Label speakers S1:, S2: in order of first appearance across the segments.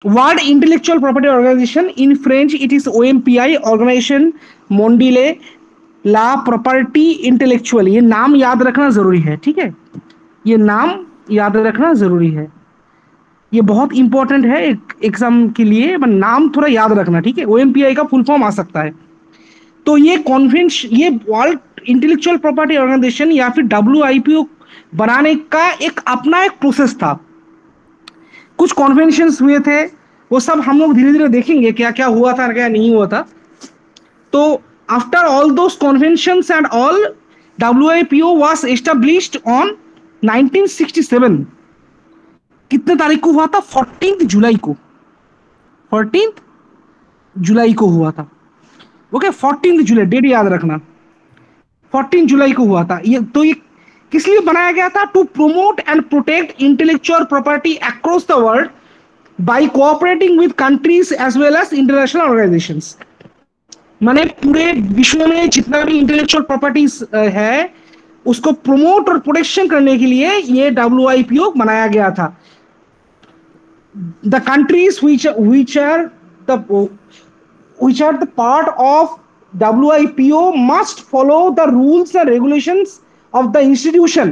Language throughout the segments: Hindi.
S1: World Intellectual Property Organization, in French it is OMPI, Organization Mondiale La Property Intellectual. ये नाम याद रखना जरूरी है, ठीक है, ये नाम याद रखना जरूरी है, ये बहुत इंपॉर्टेंट है एक एग्जाम के लिए, नाम थोड़ा याद रखना, ठीक है। ओएमपीआई का फुल फॉर्म आ सकता है। तो ये कॉन्फ्रेंस, ये वर्ल्ड इंटेलेक्चुअल प्रॉपर्टी ऑर्गेनाइजेशन या फिर डब्ल्यूआईपीओ बनाने का एक अपना एक प्रोसेस था। कुछ कॉन्वेंशंस हुए थे, वो सब हम लोग धीरे धीरे देखेंगे क्या क्या हुआ था क्या नहीं हुआ था। तो after all those conventions and all, WIPO was established on 1967। कितने तारीख को हुआ था? 14 जुलाई को, 14 जुलाई को हुआ था। ओके, 14 जुलाई डेट याद रखना, 14 जुलाई को हुआ था। ये किस लिए बनाया गया था? To promote and protect intellectual property across the world by cooperating with countries as well as international organisations. माने पूरे विश्व में जितना भी इंटेलेक्चुअल प्रॉपर्टीज है उसको प्रोमोट और प्रोटेक्शन करने के लिए ये डब्ल्यूआईपीओ बनाया गया था। The countries which are the part of WIPO must follow the rules and regulations of the institution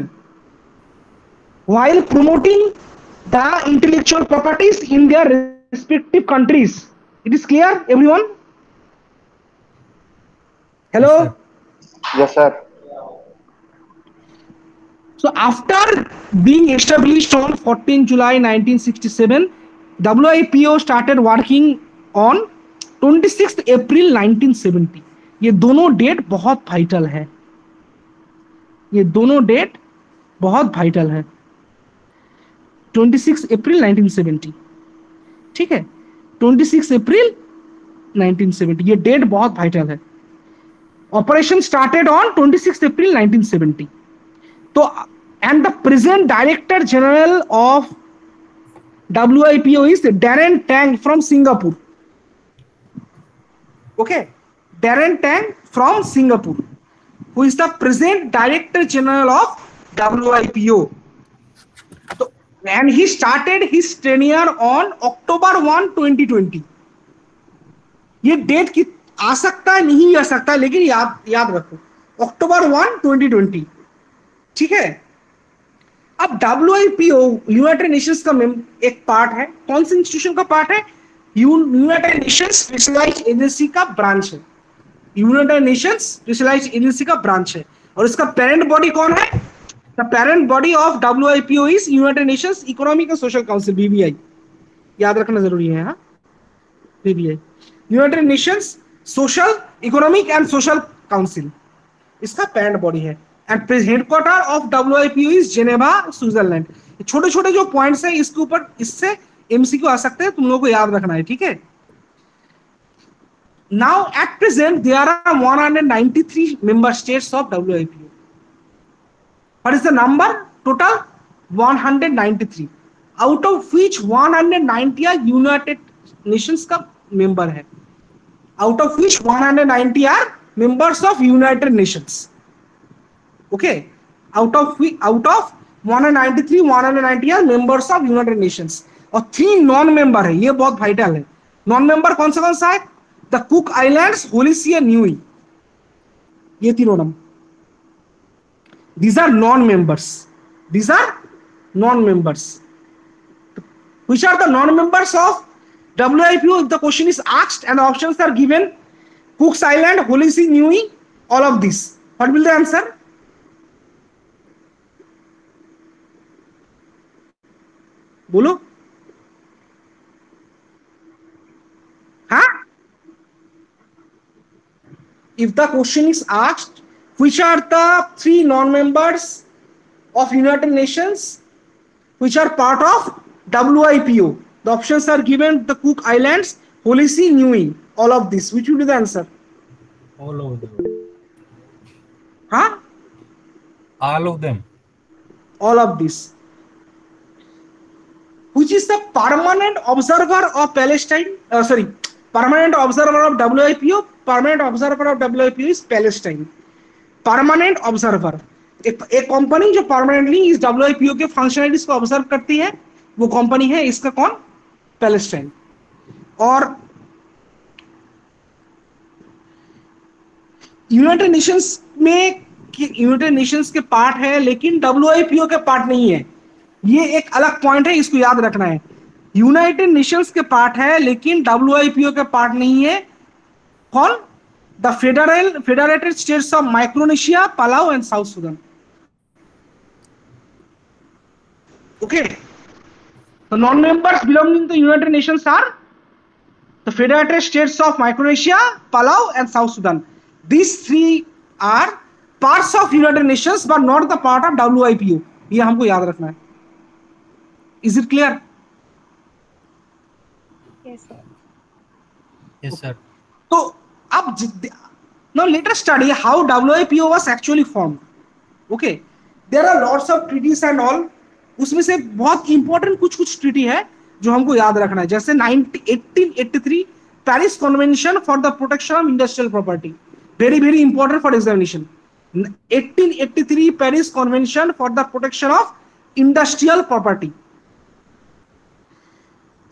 S1: while promoting the intellectual properties in their respective countries. It is clear, everyone? Hello?
S2: Yes, sir.
S1: So after being established on 14 July 1967, WIPO started working on 26 अप्रैल 1970। ये दोनों डेट बहुत वाइटल है, ये दोनों डेट बहुत वाइटल है। 26 अप्रैल 1970, ठीक है, 26 अप्रैल 1970, ये डेट बहुत वाइटल है। ऑपरेशन स्टार्टेड ऑन 26 अप्रैल 1970। तो and the present director general of WIPO is Darren Tang from Singapore. Okay, Darren Tang from Singapore, who is the present director general of WIPO. So, and he started his tenure on October 1, 2020. ये डेट की आ सकता है नहीं आ सकता है, लेकिन याद रखो अक्टूबर 1, 2020, ठीक है। अब WIPO यूनाइटेड नेशंस का एक पार्ट है। कौन सी इंस्टीट्यूशन का पार्ट है? यूनाइटेड नेशंस स्पेशलाइज्ड एजेंसी का ब्रांच है, यूनाइटेड नेशंस स्पेशलाइज्ड एजेंसी का ब्रांच है। और इसका पेरेंट बॉडी कौन है? The parent body of WIPO is United Nations economic and social council, BBI। याद रखना जरूरी है, हाँ, BBI, United Nations social economic and social council, इसका पेरेंट बॉडी है। And headquarter of WIPO is Geneva, Switzerland. छोटे छोटे जो पॉइंट्स हैं इसके ऊपर, इससे MCQ आ सकते हैं, तुम लोगों को याद रखना है, ठीक है। Now at present there are 193 member states of WIPO। What is the number? Total 193, out of which 190 United Nations का मेंबर है, out of which 190 are members of United Nations. Okay, out of 193, 190 are members of United Nations. और 3 नॉन मेंबर है, ये बहुत वाइटल है। नॉन मेंबर कौन सा है? द कुक आइलैंड्स, होलिसी एंड न्यूई, ये तीनों number, these are non-members, these are non-members. Which are the non-members of WIPO? If the question is asked and the options are given, Cook's Island, Holy Niue, all of these, what will the answer? बोलो, हाँ? If the question is asked, which are the 3 non-members of United Nations which are part of WIPO? The options are given: the Cook Islands, Holy Niue, all of this. Which will be the answer?
S3: All of them.
S1: Huh?
S3: All of them.
S1: All of this. Which is the permanent observer of Palestine? Permanent observer of WIPO. Permanent observer of WIPO is Palestine. Permanent observer, एक कंपनी जो परमानेंटली इस WIPO के फंक्शनलिटीज को ऑब्जर्व करती है, वो कंपनी है इसका कौन? पैलेस्टाइन। और यूनाइटेड नेशंस में, यूनाइटेड नेशंस के पार्ट है लेकिन डब्ल्यूआईपीओ के पार्ट नहीं है। ये एक अलग पॉइंट है, इसको याद रखना है। यूनाइटेड नेशंस के पार्ट है लेकिन डब्ल्यूआईपीओ के पार्ट नहीं है। कौन? The federated states of Micronesia, Palau and South Sudan. Okay, the non-members belonging to United Nations are the Federated States of Micronesia, Palau, and South Sudan. These three are parts of United Nations, but not the part of WIPO. ये हमको याद रखना है। Is it clear?
S2: Yes, sir.
S3: Yes, sir.
S1: तो अब now let us study how WIPO was actually formed. Okay, there are lots of treaties and all. उसमें से बहुत इंपॉर्टेंट कुछ ट्रीटी है जो हमको याद रखना है, जैसे 1883 Paris convention for the protection of industrial property, very very important for examination. 1883 Paris convention for the protection of industrial property.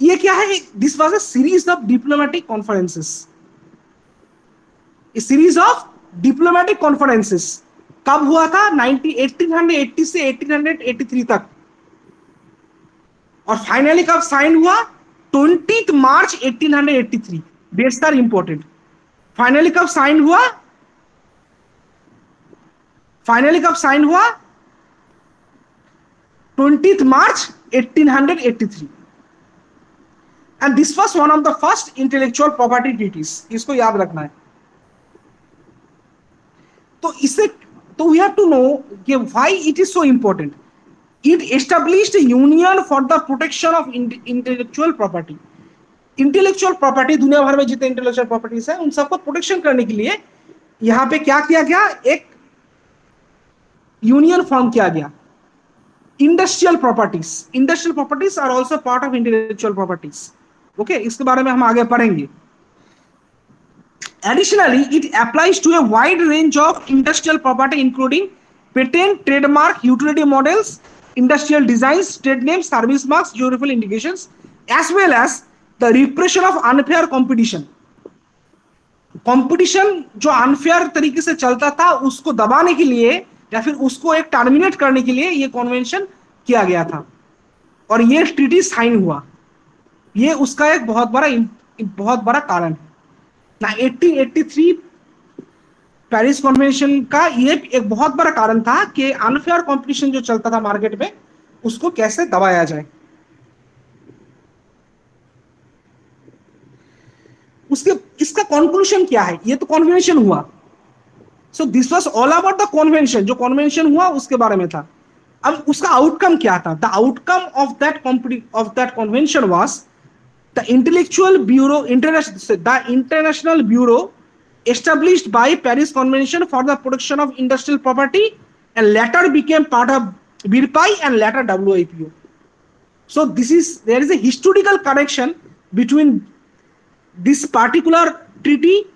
S1: ये क्या है? This was a series of diplomatic conferences, A series of diplomatic conferences. कब हुआ था? 1880 से 1883 तक। और फाइनली कब साइन हुआ? 20 March 1883। Dates are important. Finally कब साइन हुआ? फाइनली कब साइन हुआ? 20 March 1883। And this was one of the first intellectual property treaties. इसको याद रखना है। तो इसे तो वी हैव टू नो कि why it is so important. It established a union for the protection of intellectual property. Intellectual property, दुनिया भर में जितने intellectual properties हैं उन सबको प्रोटेक्शन करने के लिए यहाँ पे क्या किया गया? एक यूनियन फॉर्म किया गया। Industrial properties, industrial properties are also part of intellectual properties. Okay, इसके बारे में हम आगे पढ़ेंगे। Additionally, it applies to a wide range of industrial property including patent, trademark, utility models, industrial designs, trade names, service marks, geographical indications, as well as the repression of unfair competition. Competition जो अनफेयर तरीके से चलता था उसको दबाने के लिए या फिर उसको एक टर्मिनेट करने के लिए ये कन्वेंशन किया गया था और ये ट्रीटी साइन हुआ। ये उसका एक बहुत बड़ा कारण है ना। 1883 पेरिस कन्वेंशन का ये एक बहुत बड़ा कारण था कि अनफेयर कंपटीशन जो चलता था मार्केट में उसको कैसे दबाया जाए। उसके इसका कंक्लूजन क्या है? ये तो कन्वेंशन हुआ। So this was all about the convention. जो कन्वेंशन हुआ उसके बारे में था। अब उसका आउटकम क्या था? The outcome of that convention was the international bureau established by Paris Convention for the protection of industrial property and later became part of BIRPAI and later WIPO. So there is a historical connection between this particular treaty,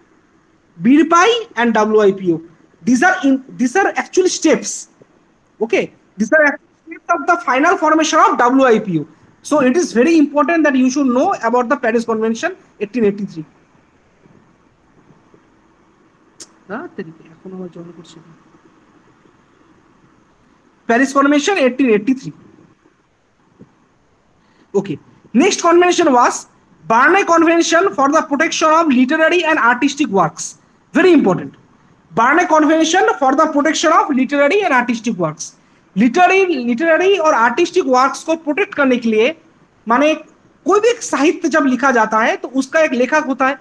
S1: BIRPAI and WIPO. These are actually steps. Okay, these are steps of the final formation of WIPO. So it is very important that you should know about the Paris Convention 1883. Paris Convention 1883. Okay. Next convention was Berne Convention for the protection of literary and artistic works. Very important. Berne Convention for the protection of literary and artistic works. Literary और artistic works को प्रोटेक्ट करने के लिए, माने कोई भी साहित्य जब लिखा जाता है तो उसका एक लेखक होता है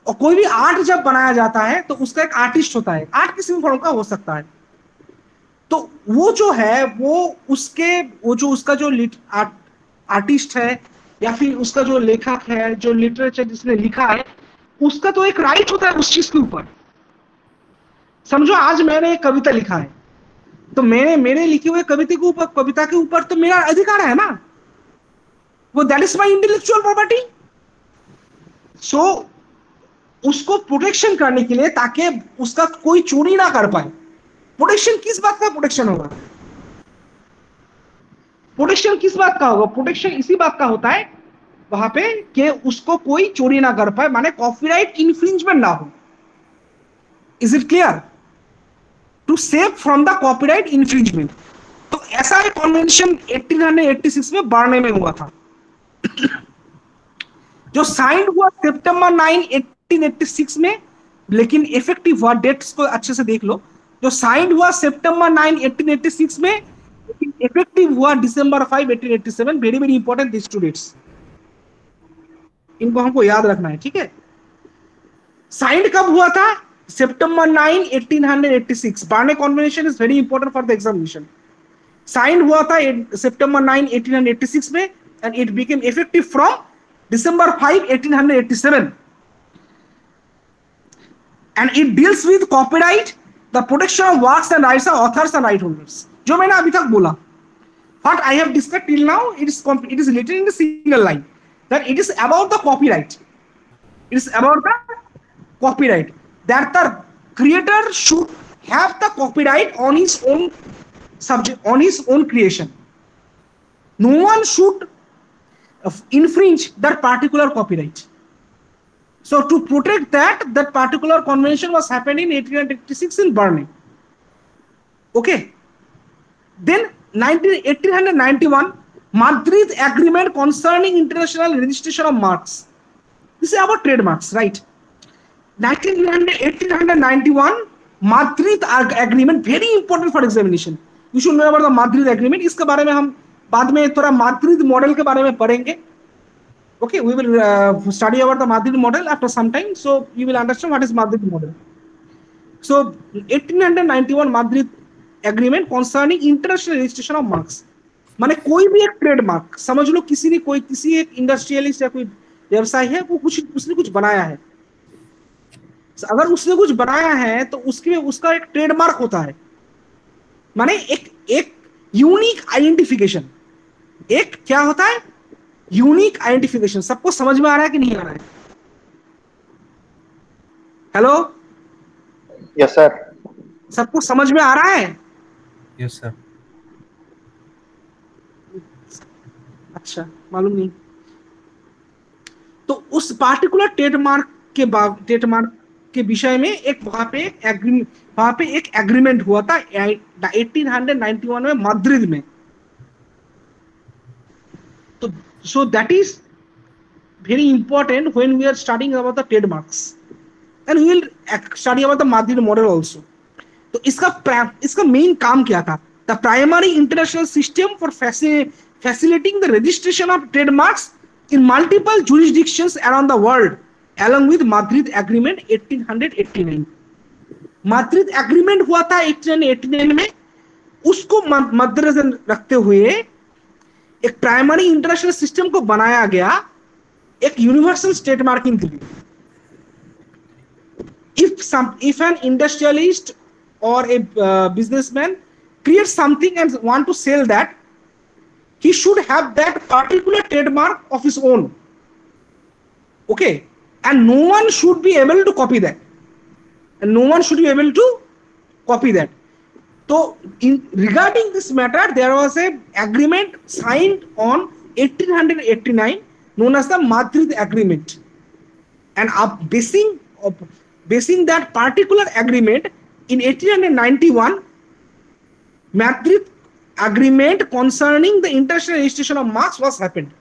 S1: और कोई भी आर्ट जब बनाया जाता है तो उसका एक आर्टिस्ट होता है। आर्ट किसी भी फॉर्म का हो सकता है। तो वो जो है उसका जो आर्टिस्ट है या फिर उसका जो लेखक है, जो लिटरेचर जिसने लिखा है, उसका तो एक राइट होता है उस चीज के ऊपर। समझो आज मैंने एक कविता लिखा है तो मेरे लिखे हुए कविता के ऊपर तो मेरा अधिकार है ना, वो that is my intellectual property. So उसको प्रोटेक्शन करने के लिए ताकि उसका कोई चोरी ना कर पाए। प्रोटेक्शन किस बात का प्रोटेक्शन होगा? प्रोटेक्शन किस बात का होगा? प्रोटेक्शन इसी बात का होता है वहां पे कि उसको कोई चोरी ना कर पाए, माने कॉपीराइट इन्फ्रिंजमेंट ना हो। Is it clear? To save from the copyright infringement. तो ऐसा एक कन्वेंशन 1886 में बार्ने में हुआ था, जो साइन हुआ सितंबर 9 1886 में, लेकिन इफेक्टिव हुआ, डेट्स को अच्छे से देख लो, जो साइन हुआ सितंबर 9 1886 में, लेकिन इफेक्टिव हुआ December 5 1887। Very very important this two dates, इनको हमको याद रखना है, ठीक है। साइन कब हुआ था? सितंबर 9 1886। Berne convention is very important for the examination. Sign हुआ था सितंबर 9 1886 में, and it became effective from December 5 1887, and it deals with copyright, the protection of works and rights of authors and right holders। जो मैंने अभी तक बोला, what I have discussed till now, it is written in the single line that it is about the copyright, it is about the copyright, that the creator should have the copyright on his own subject, on his own creation. No one should infringe that particular copyright. So to protect that particular convention was happened in 1886 in Bern. Okay. Then 1891 Madrid Agreement concerning international registration of marks. This is about trademarks, right? 1891 Madrid Agreement, very important for examination. You should know about the Madrid Agreement. इसके बारे में हम बाद में थोड़ा माद्रिद मॉडल के बारे में पढ़ेंगे। Okay, we will study about the Madrid model after some time, so you will understand what is Madrid model. So 1891 Madrid Agreement concerning international registration of marks, माने कोई भी एक ट्रेडमार्क समझ लो, किसी ने कोई किसी एक इंडस्ट्रियलिस्ट या कोई व्यवसाय है, वो उसने कुछ बनाया है। अगर उसने कुछ बनाया है तो उसका एक ट्रेडमार्क होता है, माने एक यूनिक आइडेंटिफिकेशन। एक क्या होता है? Unique identification. सबको समझ में आ रहा है कि नहीं आ रहा है? Hello,
S2: yes sir.
S1: सबको समझ में आ रहा है?
S3: Yes sir.
S1: अच्छा, मालूम नहीं। तो उस पार्टिकुलर ट्रेडमार्क के विषय में एक वहां पे एक एग्रीमेंट हुआ था 1891 में माद्रिद में। So that is very important when we are studying about the trademarks, and we will study about the Madrid model also. तो इसका मेन काम क्या था? The primary international system for facilitating the registration of trademarks in multiple jurisdictions around the world, along with Madrid Agreement 1889। Madrid Agreement हुआ था 1889 में, उसको मद्देनजर रखते हुए एक प्राइमरी इंटरनेशनल सिस्टम को बनाया गया एक यूनिवर्सल स्टेट मार्किंग के लिए। if an industrialist or a businessman creates something and want to sell that, he should have that particular trademark of his own. Okay, and no one should be able to copy that. So regarding this matter, there was a agreement signed on 1889 known as the Madrid Agreement, and basing that particular agreement in 1891, Madrid Agreement concerning the international registration of marks was happened.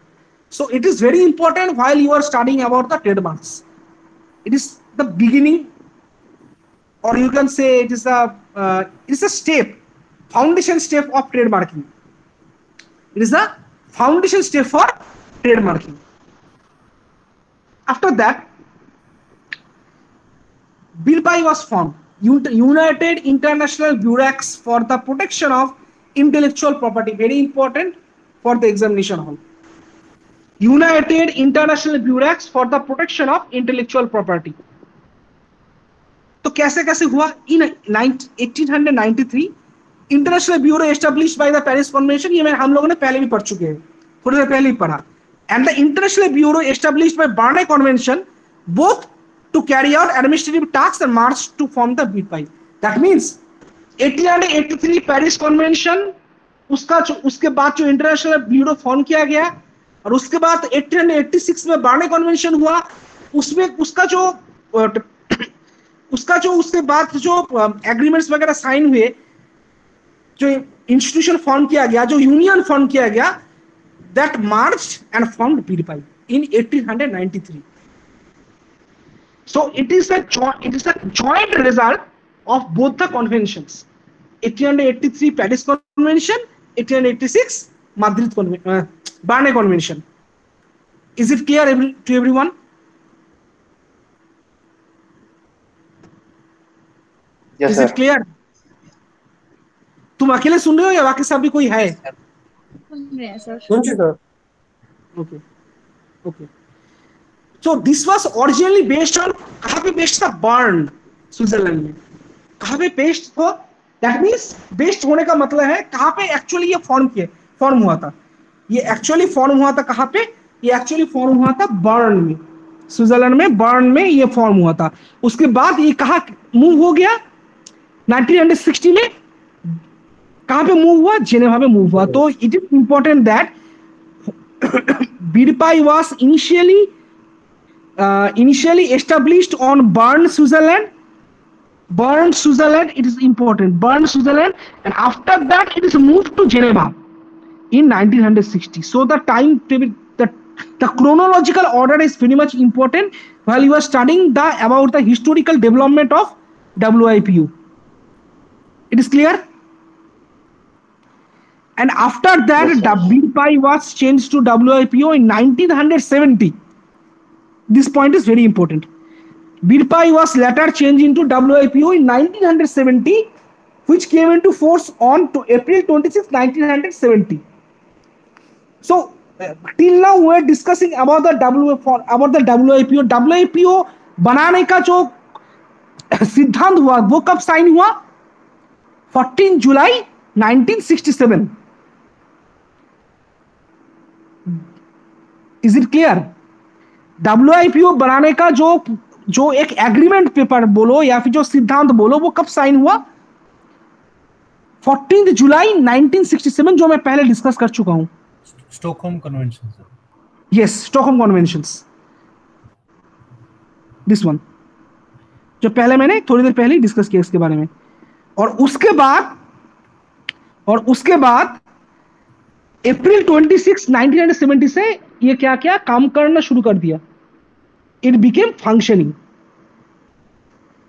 S1: So it is very important while you are studying about the trademarks. It is the beginning, or you can say it is a foundation step of trademarking. It is the foundation step for trademarking. After that, BILBAI was formed, United International Bureaus for the Protection of Intellectual Property. Very important for the examination hall. United International Bureaus for the Protection of Intellectual Property. तो कैसे कैसे हुआ? इन 1893 international bureau established by the Paris convention. ये हम लोगों ने पहले भी पढ़ चुके हैं, थोड़ी देर पहले ही पढ़ा। And the international bureau established by burn convention both to carry out administrative tasks and march to form the BILBAI. That means 1883 Paris Convention उसके बाद जो इंटरनेशनल ब्यूरो फॉर्म किया गया, और उसके बाद 1886 में बार्ने कन्वेंशन हुआ, उसमें उसके बाद जो एग्रीमेंट्स वगैरह साइन हुए, जो इंस्टीट्यूशन फॉर्म किया गया, जो यूनियन फॉर्म किया गया, that marched and formed BIRPI in 1893. So it is a joint result of both the conventions, 1883 Paris Convention, 1886 Madrid Barne Convention. Is it clear to everyone?
S2: Yes,
S1: Is
S2: sir.
S1: it clear? तुम अकेले सुन रहे हो या बाकी सब भी कोई है?
S2: सुन sir.
S1: Okay. Okay. So this was originally based on, कहाँ पे बेस्ड था? बर्न, स्विट्जरलैंड में. कहाँ पे बेस्ड था? That means बेस्ड होने का मतलब है कहाँ पे एक्चुअली ये फॉर्म हुआ था. ये एक्चुअली फॉर्म हुआ था कहाँ पे? ये एक्चुअली फॉर्म हुआ था बर्न में, स्विट्जरलैंड में. बर्न में ये फॉर्म हुआ था. उसके बाद ये कहाँ मूव हो गया? 1960 में कहाँ पे मूव हुआ? जेनेवा में मूव हुआ. तो it is important that BIRPI was initially established on Bern, Switzerland. Bern, Switzerland, it is important. Bern, Switzerland, and after that it is moved to Geneva in 1960. So the time table, the chronological order is very much important while you are studying about the historical development of WIPO. It is clear? And after that,
S2: Yes, sir.
S1: BDPI was changed to WIPO in 1970. This point is very important. BDPI was later changed into WIPO in 1970, which came into force on to April 26, 1970. So till now we are discussing about the WIPO. WIPO बनाने का जो सिद्धांत हुआ वो कब साइन हुआ? 14 जुलाई 1967. Is it clear? WIPO बनाने का जो एक एग्रीमेंट पेपर बोलो या फिर जो सिद्धांत बोलो, वो कब साइन हुआ? 14 जुलाई 1967, जो मैं पहले डिस्कस कर चुका हूं.
S3: Stockholm convention sir.
S1: Yes, Stockholm conventions, this one, जो पहले मैंने थोड़ी देर पहले डिस्कस किया इसके बारे में. और उसके बाद अप्रैल 26, 1970 से ये क्या काम करना शुरू कर दिया. It became functioning.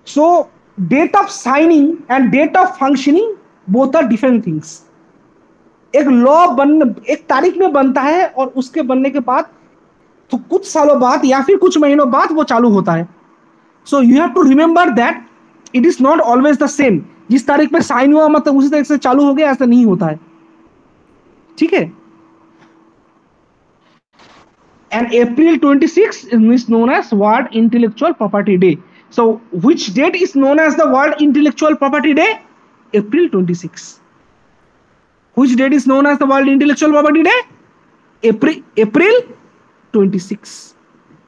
S1: So date of signing and date of functioning both are different things. एक एक तारीख में बनता है और उसके बनने के बाद तो कुछ सालों बाद या फिर कुछ महीनों बाद वो चालू होता है. So you have to remember that it is not always the same. जिस तारीख में साइन हुआ मतलब उसी तारीख से चालू हो गया, ऐसा नहीं होता है. ठीक है. And April 26 is known as World Intellectual Property Day. So which date is known as the World Intellectual Property Day? April 26. Which date is known as the World Intellectual Property Day? April 26.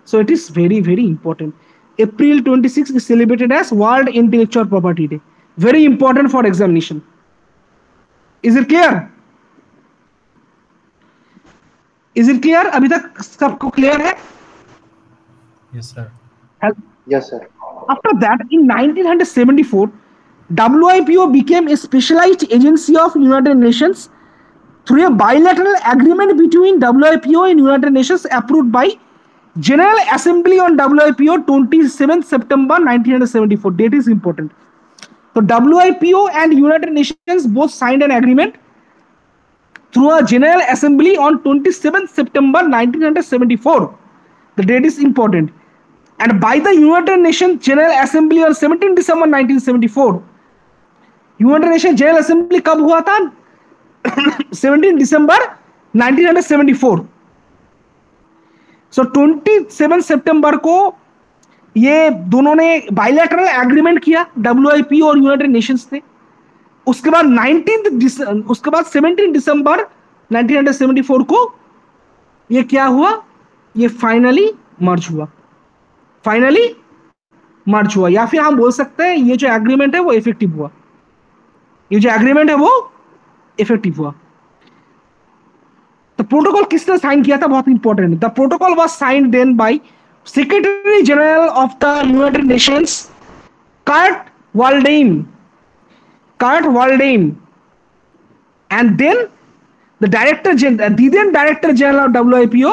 S1: So it is very, very important. April 26 is celebrated as World Intellectual Property Day. Very important for examination. Is it clear? Is it clear? अभी तक सबको clear है?
S3: Yes sir.
S2: Yes, sir.
S1: After that, in 1974, WIPO became a specialized agency of United Nations through a bilateral agreement between WIPO and United Nations approved by General Assembly on WIPO 27 September 1974. Date is important. So WIPO and United Nations both signed an agreement through a General Assembly on 27 September 1974. The date is important. And by the United Nations General Assembly on 17 December 1974. United Nations General Assembly कब हुआ था? 17 December 1974. So 27 September को ये दोनों ने बायलैटरल एग्रीमेंट किया, WIPO और यूनाइटेड नेशंस ने. उसके बाद 17 दिसंबर 1974 को ये क्या हुआ? ये फाइनली मर्ज हुआ. या फिर हम बोल सकते हैं ये जो एग्रीमेंट है वो इफेक्टिव हुआ. द प्रोटोकॉल किसने साइन किया था, बहुत important. The protocol was signed then by secretary general of the United Nations Kurt Waldheim and then the director general of WIPO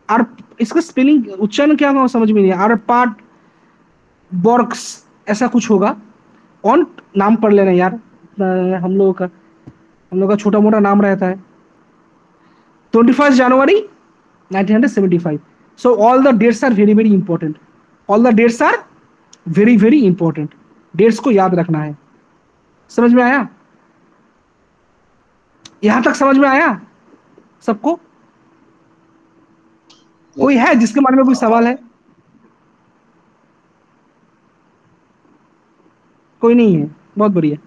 S1: और इसका स्पेलिंग उच्चारण क्या होगा समझ में नहीं, आरपाट बॉर्क्स ऐसा कुछ होगा। ऑन नाम पढ़ लेना यार, हम लोगों का छोटा मोटा नाम रहता है। 21 जनवरी 1975। So all the dates are very very important, all the dates are very very important, dates को याद रखना है। समझ में आया? यहां तक समझ में आया सबको? कोई है जिसके बारे में कोई सवाल है? कोई नहीं है, बहुत बढ़िया।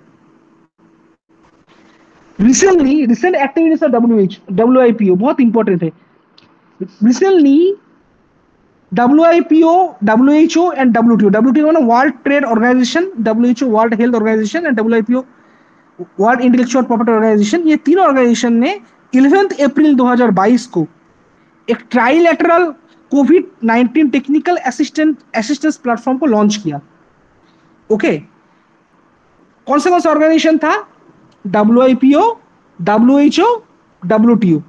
S1: रिसेंट एक्टिविटीज ऑफ WIPO बहुत इंपॉर्टेंट है। Recently WIPO, WHO and WTO, WTO ना world trade organization, WHO world health organization and WIPO world intellectual property organization, ये तीनों ऑर्गेनाइजेशन ने 11 अप्रैल 2022 को एक ट्राइलेटरल कोविड-19 टेक्निकल असिस्टेंस प्लेटफॉर्म को लॉन्च किया। ओके, कौन सा ऑर्गेनाइजेशन था? WIPO, WHO, WTO।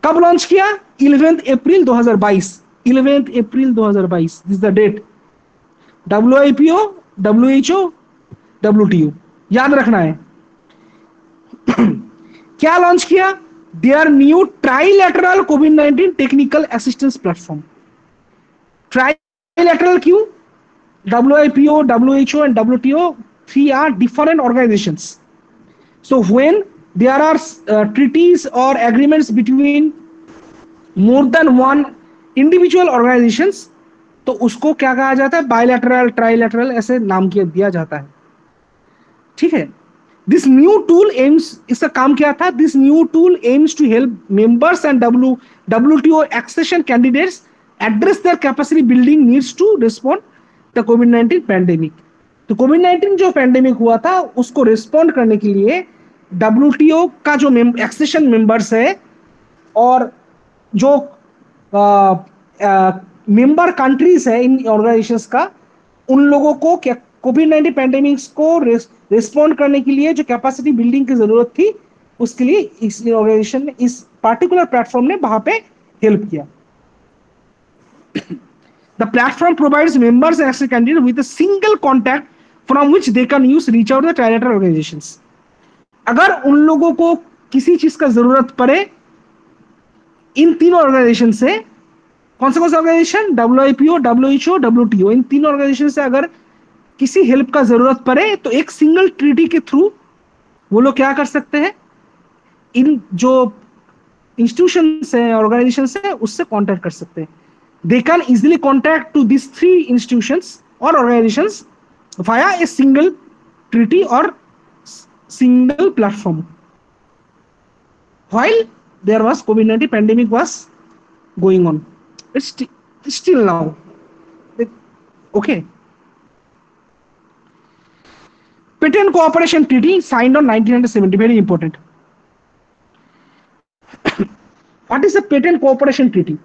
S1: कब लॉन्च किया? 11 April 2022। 11 April 2022 this the date. WIPO, WHO, WTO याद रखना है। क्या लॉन्च किया? देयर न्यू ट्राइलेटरल कोविड-19 टेक्निकल असिस्टेंस प्लेटफॉर्म। ट्राइलेटरल क्यों? WIPO, WHO and WTO, three are different organizations. So when there are treaties or agreements between more than one individual organizations, तो उसको क्या कहा जाता है? बायलैटरल, ट्राइलेटरल ऐसे नाम दिया जाता है। ठीक है। दिस न्यू टूल एम्स, इसका काम क्या था? This new tool aims to help members and WTO accession candidates address their capacity building needs to respond the कोविड-19 पैंडेमिक। तो कोविड-19 जो पैंडेमिक हुआ था उसको रिस्पॉन्ड करने के लिए WTO का जो एक्सेशन मेंबर्स है और जो मेंबर कंट्रीज है इन ऑर्गेनाइजेशंस का, उन लोगों को कोविड-19 पैंडेमिक्स को रिस्पॉन्ड करने के लिए जो कैपेसिटी बिल्डिंग की जरूरत थी, उसके लिए इस ऑर्गेनाइजेशन ने, इस पार्टिकुलर प्लेटफॉर्म ने वहां पे हेल्प किया। The platform provides members and access candidate with a single contact from which they can use reach out the trilateral organizations. अगर उन लोगों को किसी चीज का जरूरत पड़े इन तीनों ऑर्गेनाइजेशन से, कौन सा ऑर्गेनाइजेशन? WIPO, WHO, WTO, इन तीनों ऑर्गेनाइजेशन से अगर किसी हेल्प का जरूरत पड़े तो एक सिंगल ट्रीटी के थ्रू वो लोग क्या कर सकते हैं? इन जो इंस्टीट्यूशंस हैं, ऑर्गेनाइजेशंस हैं, उससे कांटेक्ट कर सकते हैं। They can easily contact to this three institutions और organisations via a single treaty और single platform while there was COVID-19 pandemic was going on. It's still now. Okay. Patent Cooperation Treaty signed on 1970, very important. What is the Patent Cooperation Treaty?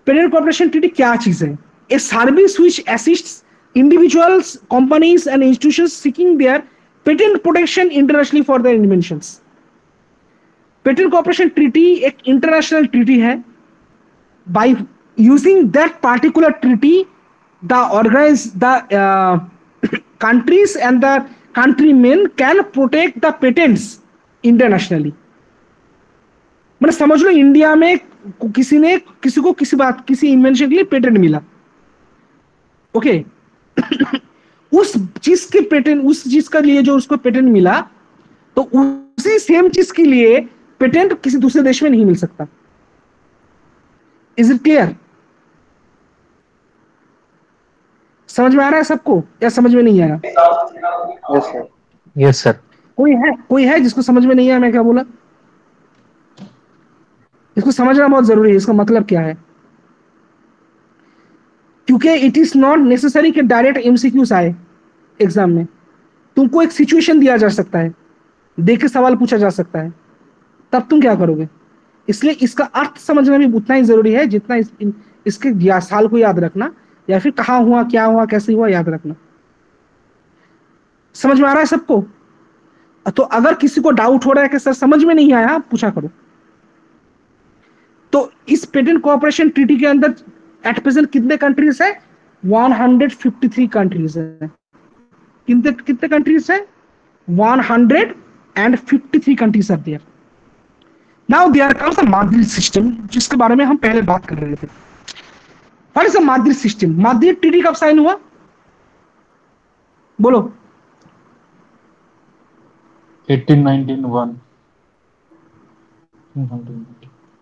S1: Patent Cooperation Treaty क्या चीज है? A service which assists individuals, companies and institutions seeking their patent protection internationally for their inventions. Patent Cooperation Treaty एक international treaty है. By using that particular treaty, the countries and the countrymen can protect the patents internationally. मतलब समझ लो इंडिया में किसी को किसी इन्वेंशन के लिए पेटेंट मिला, ओके उस चीज के पेटेंट, उस चीज का लिए जो उसको पेटेंट मिला, तो उसी सेम चीज के लिए पेटेंट किसी दूसरे देश में नहीं मिल सकता। Is it clear? समझ में आ रहा है सबको या समझ में नहीं आया?
S2: Yes sir.
S3: Yes sir.
S1: कोई है जिसको समझ में नहीं आया मैं क्या बोला? इसको समझना बहुत जरूरी है, इसका मतलब क्या है, क्योंकि इट इज नॉट नेसेसरी कि डायरेक्ट एमसीक्यूज आए एग्जाम में। तुमको एक सिचुएशन दिया जा सकता है, देख के सवाल पूछा जा सकता है, तब तुम क्या करोगे। इसलिए इसका अर्थ समझना भी उतना ही जरूरी है जितना इसके साल को याद रखना, या फिर कहाँ हुआ, क्या हुआ, कैसे हुआ, याद रखना। समझ में आ रहा है सबको। तो अगर किसी को डाउट हो रहा है कि सर समझ में नहीं आया, पूछा करो। तो इस पेटेंट कोऑपरेशन ट्रीटी के अंदर एट प्रेजेंट कितने कंट्रीज है? 153 कंट्रीज है। कितने कितने कंट्रीज है? 153 countries are there. Now there comes the Madrid system, जिसके बारे में हम पहले बात कर रहे थे। What is the Madrid system? Madrid treaty कब साइन हुआ? बोलो।
S3: 1891।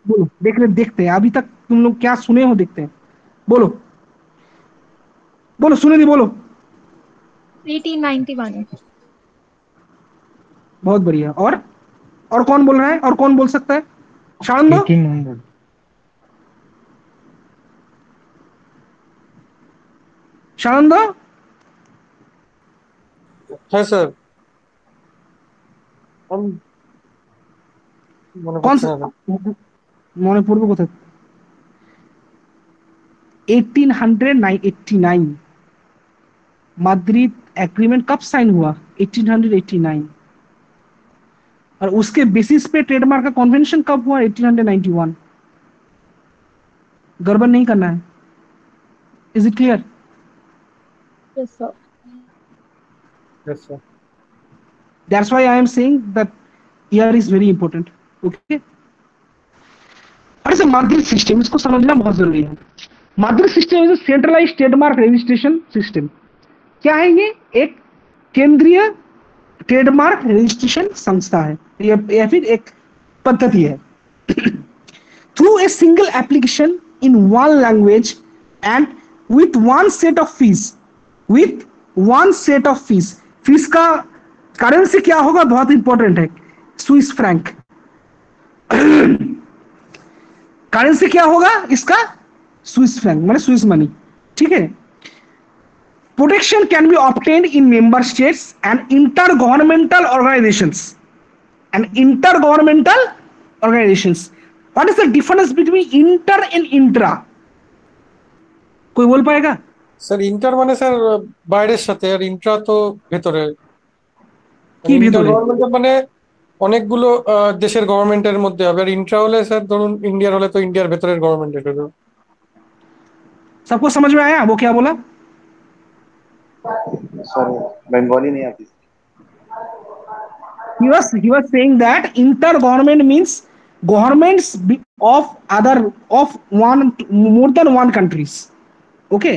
S1: बोलो, देखते हैं अभी तक तुम लोग क्या सुने हो, देखते हैं। बोलो बोलो, सुने नहीं, बोलो।
S4: 1891।
S1: बहुत बढ़िया। और कौन बोल रहा है? और कौन बोल सकता है? शानंद,
S3: 1800।
S1: शानंद,
S2: হ্যাঁ স্যার আমি মনে
S1: कौन
S2: পড়ছে
S1: सा
S2: না
S1: মনে পড়বে কোথায়? 1889 माद्रिद एग्रीमेंट कब साइन हुआ? 1889। और उसके बेसिस पे ट्रेडमार्क का कन्वेंशन कब हुआ? 1891। गड़बड़ नहीं करना है। Is it clear?
S4: Yes, sir.
S2: Yes, sir.
S1: That's why I am saying that year is very important. Okay. What is a Madrid system? इसको समझना बहुत जरूरी है। Madrid system is a centralized trademark registration system. क्या है ये? एक केंद्रीय ट्रेडमार्क रजिस्ट्रेशन संस्था है, या फिर एक पद्धति है। Through a single application in one language and with one set of fees, with one set of fees. Fees का करेंसी क्या होगा? बहुत इंपॉर्टेंट है, स्विस फ्रैंक। करेंसी क्या होगा इसका? स्विस फ्रैंक, माने स्विस मनी। ठीक है। Protection can be obtained in member states and intergovernmental organizations. And intergovernmental organizations. What is the difference between inter and intra? कोई बोल पाएगा?
S2: স্যার ইন্টার মানে স্যার বাইরের সাথে, আর ইন্ট্রা তো ভেতরে।
S1: কি
S2: ইন্টার
S1: ভেতরে?
S2: গভর্নমেন্ট মানে অনেকগুলো দেশের গভর্নমেন্টের মধ্যে হবে, আর ইন্ট্রা হলে স্যার ধরুন ইন্ডিয়ার হলে তো ইন্ডিয়ার ভেতরের গভর্নমেন্টের হবে।
S1: सबको समझ में आया वो क्या बोला?
S5: सर बंगाली नहीं आती।
S1: He was saying that intergovernment means governments of more than one countries. Okay.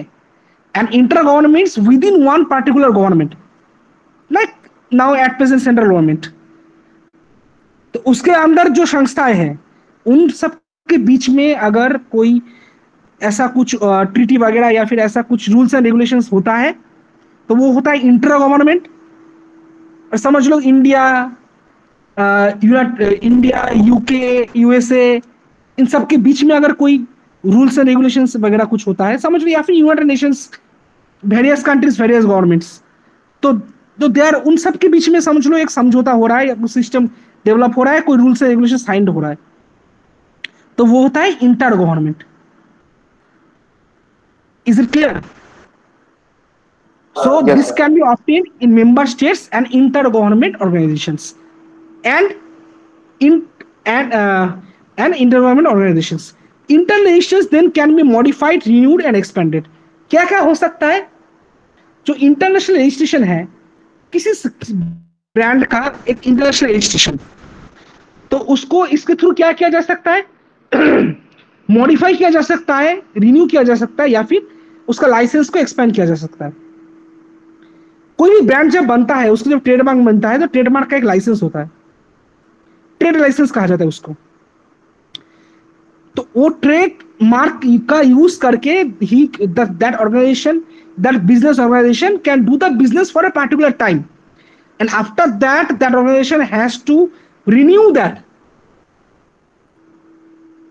S1: And intergovernment means within one particular government, like now at present central government. तो उसके अंदर जो संस्थाएं हैं उन सब के बीच में अगर कोई ऐसा कुछ ट्रीटी वगैरह या फिर ऐसा कुछ रूल्स एंड रेगुलेशंस होता है तो वो होता है इंटर गवर्नमेंट। और समझ लो इंडिया, यूके, यूएसए, इन सब के बीच में अगर कोई रूल्स एंड रेगुलेशंस वगैरह कुछ होता है, समझ लो, या फिर United Nations, various countries, various governments, तो दे आर, उन सब के बीच में समझ लो एक समझौता हो रहा है या सिस्टम डेवलप हो रहा है, कोई रूल्स एंड रेगुलेशन साइंड हो रहा है, तो वो होता है inter government. Is it clear? So
S5: Yes,
S1: this
S5: sir.
S1: can be obtained in member states and intergovernment organizations, and intergovernment organizations. International relations then can be modified, renewed and expanded. क्या क्या हो सकता है? जो इंटरनेशनल रजिस्ट्रेशन है किसी ब्रांड का, एक इंटरनेशनल रजिस्ट्रेशन, तो उसको इसके थ्रू क्या किया जा सकता है? मॉडिफाई किया जा सकता है, रिन्यू किया जा सकता है, या फिर उसका लाइसेंस को एक्सपेंड किया जा सकता है। कोई भी ब्रांड जब बनता है, उसका जब ट्रेडमार्क बनता है तो ट्रेडमार्क का एक लाइसेंस होता है, ट्रेड लाइसेंस कहा जाता है उसको। तो वो ट्रेड मार्क का यूज करके ही that organisation, that business organisation can do the business for a particular time, and after that organisation has to renew that.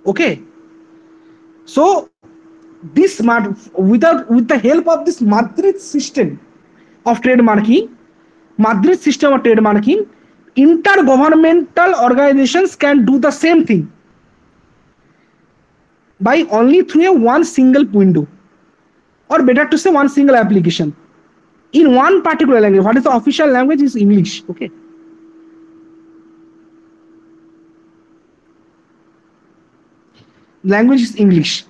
S1: Okay, so this with the help of this Madrid system of trademarking, intergovernmental organizations can do the same thing by only through a one single window, or better to say one single application in one particular language. What is the official language is English. Okay, language is English,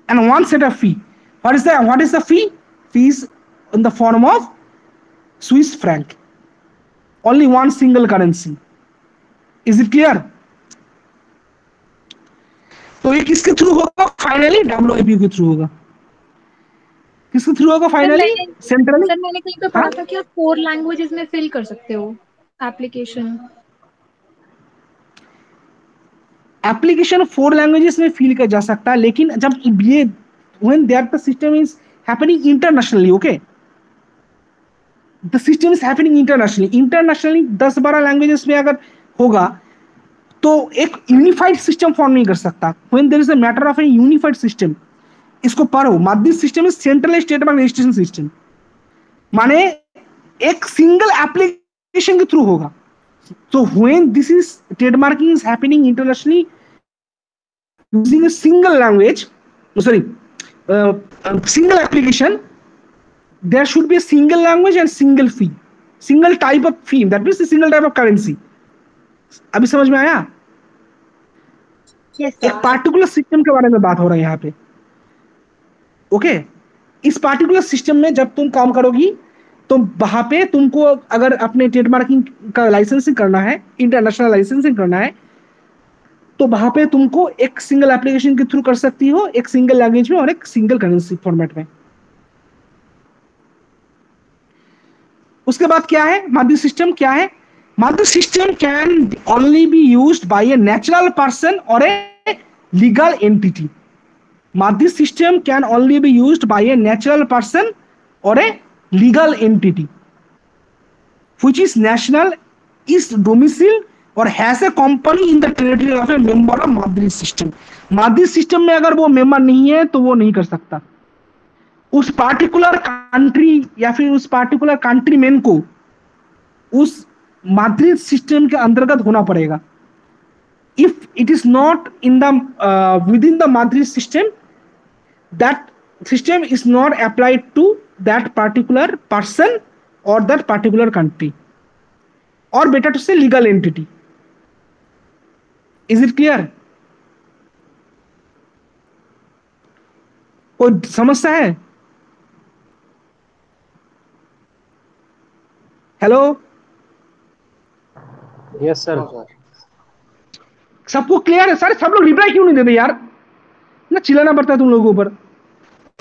S1: and one set of fee. What is the fee? Fee is in the form of Swiss franc. Only one single currency. Is it clear? तो ये किसके थ्रू होगा फाइनली? WIPO के थ्रू होगा. किसके थ्रू होगा फाइनली? सेंट्रली.
S4: सर मैंने कहीं पे पढ़ा था कि आप 4 लैंग्वेजेस में फिल कर सकते हो एप्लीकेशन.
S1: एप्लीकेशन 4 लैंग्वेजेस में फिल किया जा सकता है, लेकिन जब ये when that the system is happening internationally, okay, the system is happening internationally 10-12 languages में अगर होगा तो एक यूनिफाइड सिस्टम फॉर्म नहीं कर सकता. when there is a matter of a unified system, इसको पढ़ो. माध्यम system is centralised trademark registration system, माने एक सिंगल एप्लीकेशन के थ्रू होगा. So when this is trademarking is happening internationally using a single language, single application, there should be a single language and single fee, single type of fee, that means a single type of currency. अभी समझ में आया?
S4: Yes,
S1: एक पार्टिकुलर सिस्टम के बारे में बात हो रहा है यहाँ पे. ओके, इस पार्टिकुलर सिस्टम में जब तुम काम करोगी तो वहां पे तुमको अगर अपने ट्रेडमार्किंग का लाइसेंसिंग करना है, इंटरनेशनल लाइसेंसिंग करना है, तो वहां पे तुमको एक सिंगल एप्लीकेशन के थ्रू कर सकती हो, एक सिंगल लैंग्वेज में और एक सिंगल करेंसी फॉर्मेट में. उसके बाद क्या है माध्यम सिस्टम? क्या है माध्यम system? Can only be used by a natural person और ए लीगल एंटिटी. माध्यम system can only be used by a natural person और ए legal entity which is national, is domicile or has a company in the territory of a member of Madrid system. Madrid system में अगर वो मेंबर नहीं है तो वो नहीं कर सकता. उस पार्टिकुलर कंट्री या फिर उस पार्टिकुलर कंट्रीमैन को उस माद्रिद सिस्टम के अंतर्गत होना पड़ेगा. If it is not in the with in the Madrid system, that system is not applied to that particular person or that particular country, or better to say legal entity. Is it clear? कोई समस्या है? Hello,
S3: yes sir.
S1: सबको क्लियर है? सारे सब लोग रिप्लाई क्यों नहीं देते यार? ना चिल्लाना पड़ता है तुम लोगों के ऊपर.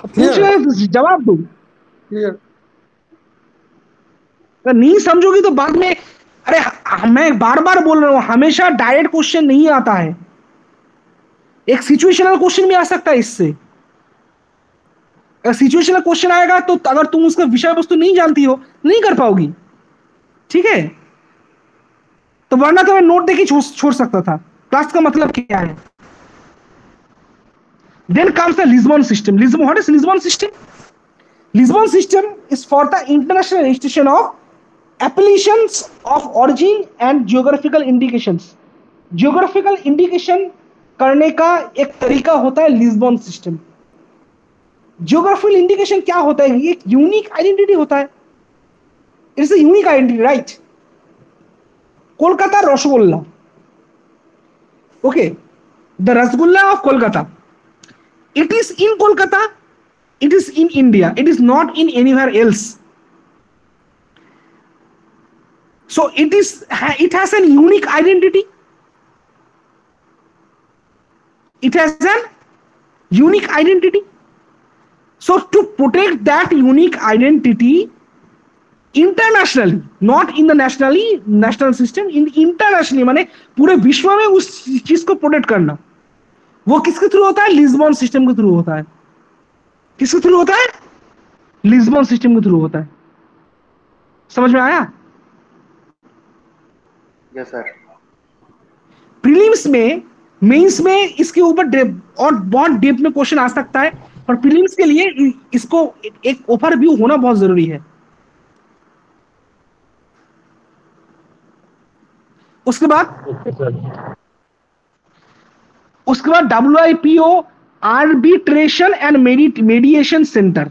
S1: पूछ रहे हो, जवाब दो. अगर नहीं समझोगी तो बाद में, अरे मैं बार बार बोल रहा हूं, हमेशा डायरेक्ट क्वेश्चन नहीं आता है, एक सिचुएशनल क्वेश्चन भी आ सकता है इससे. अगर सिचुएशनल क्वेश्चन आएगा तो अगर तुम उसका विषय वस्तु नहीं जानती हो नहीं कर पाओगी. ठीक है, तो वरना तो मैं नोट देके छोड़ सकता था. क्लास का मतलब क्या है? Then comes the Lisbon system. What is Lisbon system? Lisbon system is for the international registration of appellations of origin and geographical indications. Geographical indication करने का एक तरीका होता है लिस्बन सिस्टम. Geographical indication क्या होता है? ये एक यूनिक आइडेंटिटी होता है. It's a unique identity, right? Kolkata rasgulla. Okay, the rasgulla of Kolkata. It is in Kolkata, it is in India, it is not in anywhere else. So it has an unique identity. It has an unique identity. So to protect that unique identity internationally, not in the national system, in internationally, माने पूरे विश्व में उस चीज को प्रोटेक्ट करना, वो किसके थ्रू होता है? लिस्बन सिस्टम के थ्रू होता है. किसके थ्रू होता है? लिस्बन सिस्टम के थ्रू होता है. समझ में आया?
S5: Yes sir.
S1: प्रीलिम्स में, मेंस में इसके ऊपर और बहुत डेप्थ में क्वेश्चन आ सकता है, और प्रीलिम्स के लिए इसको एक ओवरव्यू होना बहुत जरूरी है. उसके बाद
S3: okay sir.
S1: WIPO arbitration and mediation centre.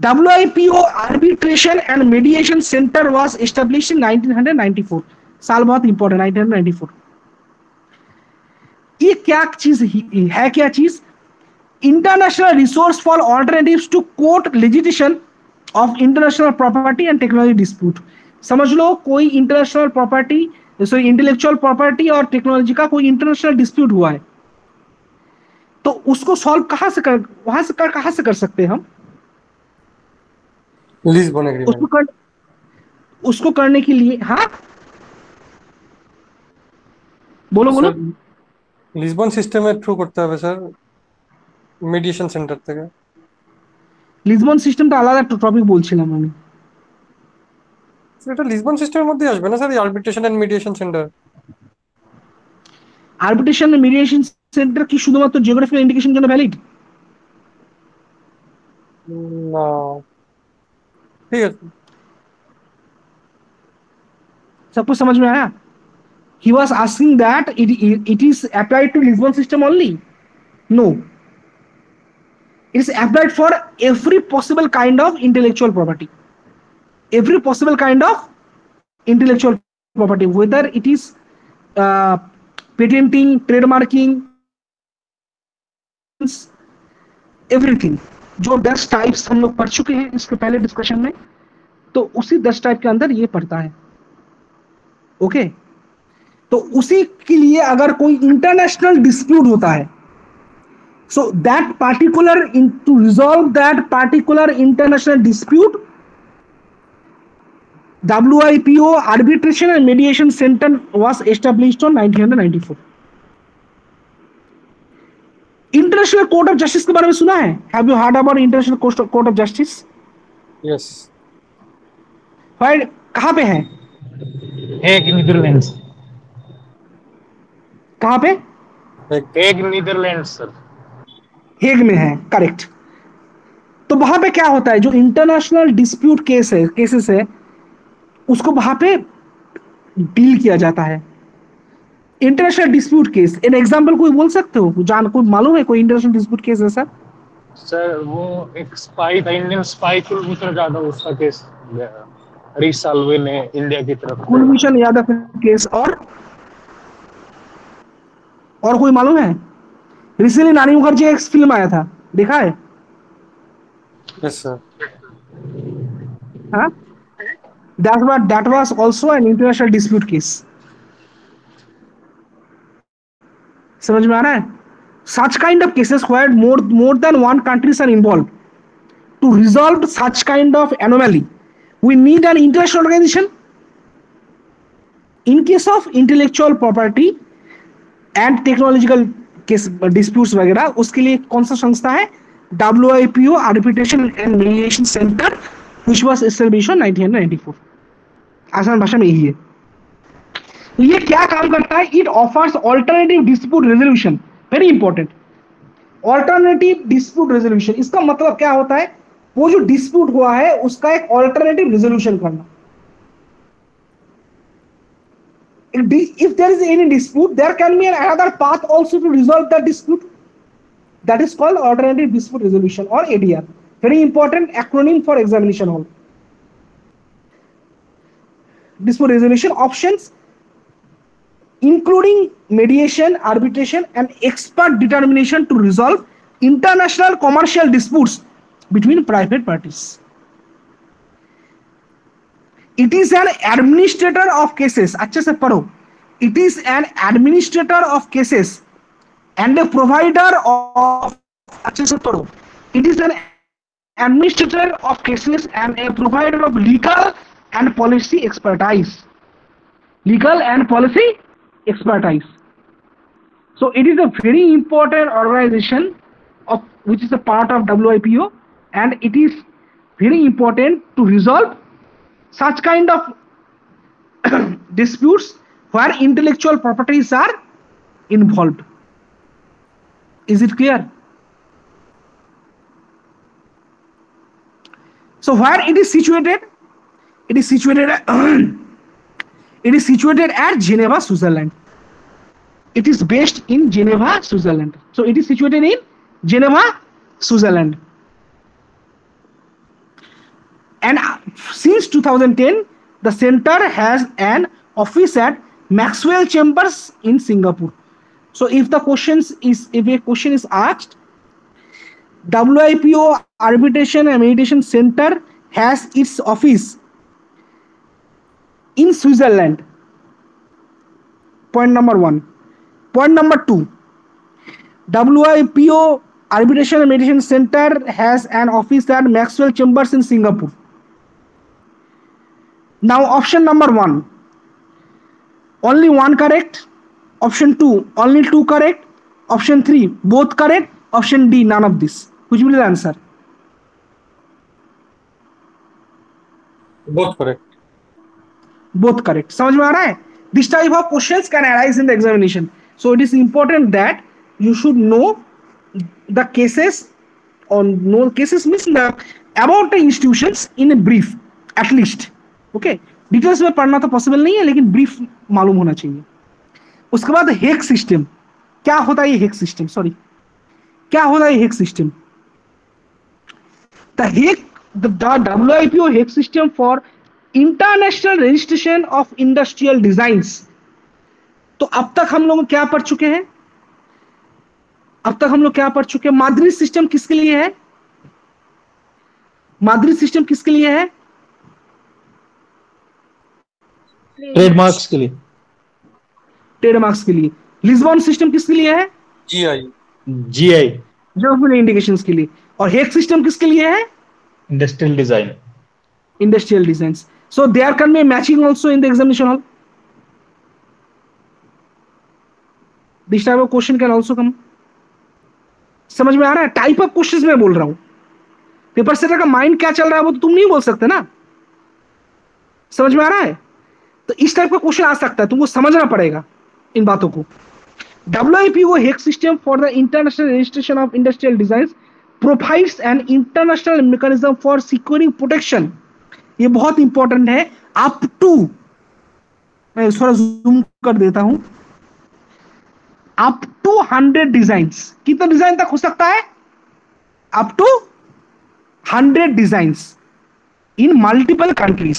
S1: WIPO arbitration and mediation centre was established in 1994। साल बहुत इंपॉर्टेंट, 1994। ये क्या चीज है? क्या चीज? International resource for alternatives to court legislation of international property and technology dispute. समझ लो कोई international property, sorry intellectual property और टेक्नोलॉजी का कोई इंटरनेशनल डिस्प्यूट हुआ है, तो उसको सॉल्व कहां से कर सकते हैं हम?
S2: Lisbon agreement.
S1: उसको करने के लिए, हाँ बोलो बोलो।
S2: স্যার লিসবন সিস্টেমের থ্রু করতে হবে স্যার, মিডিয়েশন সেন্টার থেকে।
S1: লিসবন সিস্টেমটা আলাদা একটা টপিক বলছিলাম আমি।
S2: স্যার এটা লিসবন সিস্টেমের মধ্যেই আসবে না স্যার, এই arbitration and mediation centre?
S1: Arbitration and mediation centre কি শুধুমাত্র জিওগ্রাফিক্যাল ইন্ডিকেশন জন্য ভ্যালিড?
S2: না, ঠিক আছে।
S1: सब कुछ समझ में आया? He was asking that it is applied to Lisbon system only. No, it is applied for every possible kind of intellectual property. Every possible kind of intellectual property, whether it is patenting, trademarking, everything. जो 10 टाइप्स हम लोग पढ़ चुके हैं इसके पहले डिस्कशन में, तो उसी 10 टाइप के अंदर ये पड़ता है। ओके, तो उसी के लिए अगर कोई इंटरनेशनल डिस्प्यूट होता है, so that particular to resolve that particular international dispute, WIPO arbitration and mediation center was established on 1994. International court of justice के बारे में सुना है? Have you heard about international court of justice?
S2: Yes.
S1: कहां पे है?
S3: Hague Netherlands.
S1: कहां पे?
S3: Hague Netherlands sir.
S1: हेग में है, करेक्ट। तो वहां पे क्या होता है, जो इंटरनेशनल डिस्प्यूट केसेस है उसको वहां पे डील किया जाता है। International dispute case, an example कोई बोल सकते हो? कोई मालूम है कोई इंटरनेशनल डिस्प्यूट केस है सर?
S3: सर वो एक स्पाई था, इंडियन स्पाई कुलभूषण जाधव, उसका केस हरीश साल्वे ने इंडिया की तरफ।
S1: कुलभूषण यादव केस। और कोई मालूम है? रिसेंटली नानी मुखर्जी एक फिल्म आया था, देखा है?
S2: Yes sir.
S1: हाँ, that was also an international dispute case. समझ में आ रहा है? Such kind of cases where more than one countries are involved, to resolve such kind of anomaly we need an international organization. In case of intellectual property and technological case disputes वगैरह, उसके लिए कौन सा संस्था है? WIPO Arbitration and Mediation Center, which was established in 1994. आसान भाषा में यही है। तो ये क्या काम करता है? It offers alternative dispute resolution. Very important, alternative dispute resolution. इसका मतलब क्या होता है? वो जो डिस्प्यूट हुआ है उसका एक ऑल्टरनेटिव रेजोल्यूशन करना। If there is any dispute, there can be another path also to resolve that dispute. That is called alternative dispute resolution or ADR. Very important acronym for examination hall. Dispute resolution options including mediation, arbitration, and expert determination to resolve international commercial disputes between private parties. It is an administrator of cases. अच्छे से पढ़ो. It is an administrator of cases and a provider of, अच्छे से पढ़ो. It is an administrator of cases and a provider of legal and policy expertise. Legal and policy expertise. So it is a very important organization of which is a part of WIPO, and it is very important to resolve such kind of disputes where intellectual properties are involved. Is it clear? So where it is situated? It is situated It is situated at Geneva, Switzerland. It is based in Geneva, Switzerland. So it is situated in Geneva, Switzerland. And since 2010, the center has an office at Maxwell Chambers in Singapore. So if a question is asked, WIPO Arbitration and Mediation Center has its office in Switzerland. Point number 1. Point number 2. WIPO Arbitration and Mediation Center has an office at Maxwell Chambers in Singapore. Now option number 1, only 1 correct. Option 2, only 2 correct. Option 3, both correct. Option D, none of this. Which will be the answer?
S2: Both correct.
S1: Both correct. समझ में आ रहा है? This type of questions can arise in the examination. So it is important that you should know the cases, or know cases means about the institutions in a brief, at least. Okay? Details में पढ़ना तो possible नहीं है, लेकिन brief मालूम होना चाहिए. उसके बाद हेग सिस्टम. क्या होता है ये हेग सिस्टम? सॉरी, क्या होता है ये Hague system? The WIPO Hague system for international registration of industrial designs. तो अब तक हम लोग क्या पढ़ चुके हैं? माद्रिद सिस्टम किसके लिए है?
S6: ट्रेडमार्क्स के लिए.
S1: लिस्बन सिस्टम किसके लिए है?
S6: GI
S1: ज्योग्राफिकल इंडिकेशंस के लिए. और हेग सिस्टम किसके लिए है?
S6: Industrial design.
S1: So there can be matching also in the examination hall. This type of question can also come. समझ में आ रहा है? टाइप ऑफ क्वेश्चंस मैं बोल रहा हूं. पेपर सेटर का माइंड क्या चल रहा है वो तो तुम नहीं बोल सकते ना. समझ में आ रहा है? तो इस टाइप का क्वेश्चन आ सकता है, तुमको समझना पड़ेगा इन बातों को. WIPO Hague system for the international registration of industrial designs provides an international mechanism for securing protection. ये बहुत इंपॉर्टेंट है. अप टू, मैं थोड़ा जूम कर देता हूं, अप टू 100 डिजाइन्स. कितना डिजाइन तक हो सकता है? Up to 100 designs in multiple countries.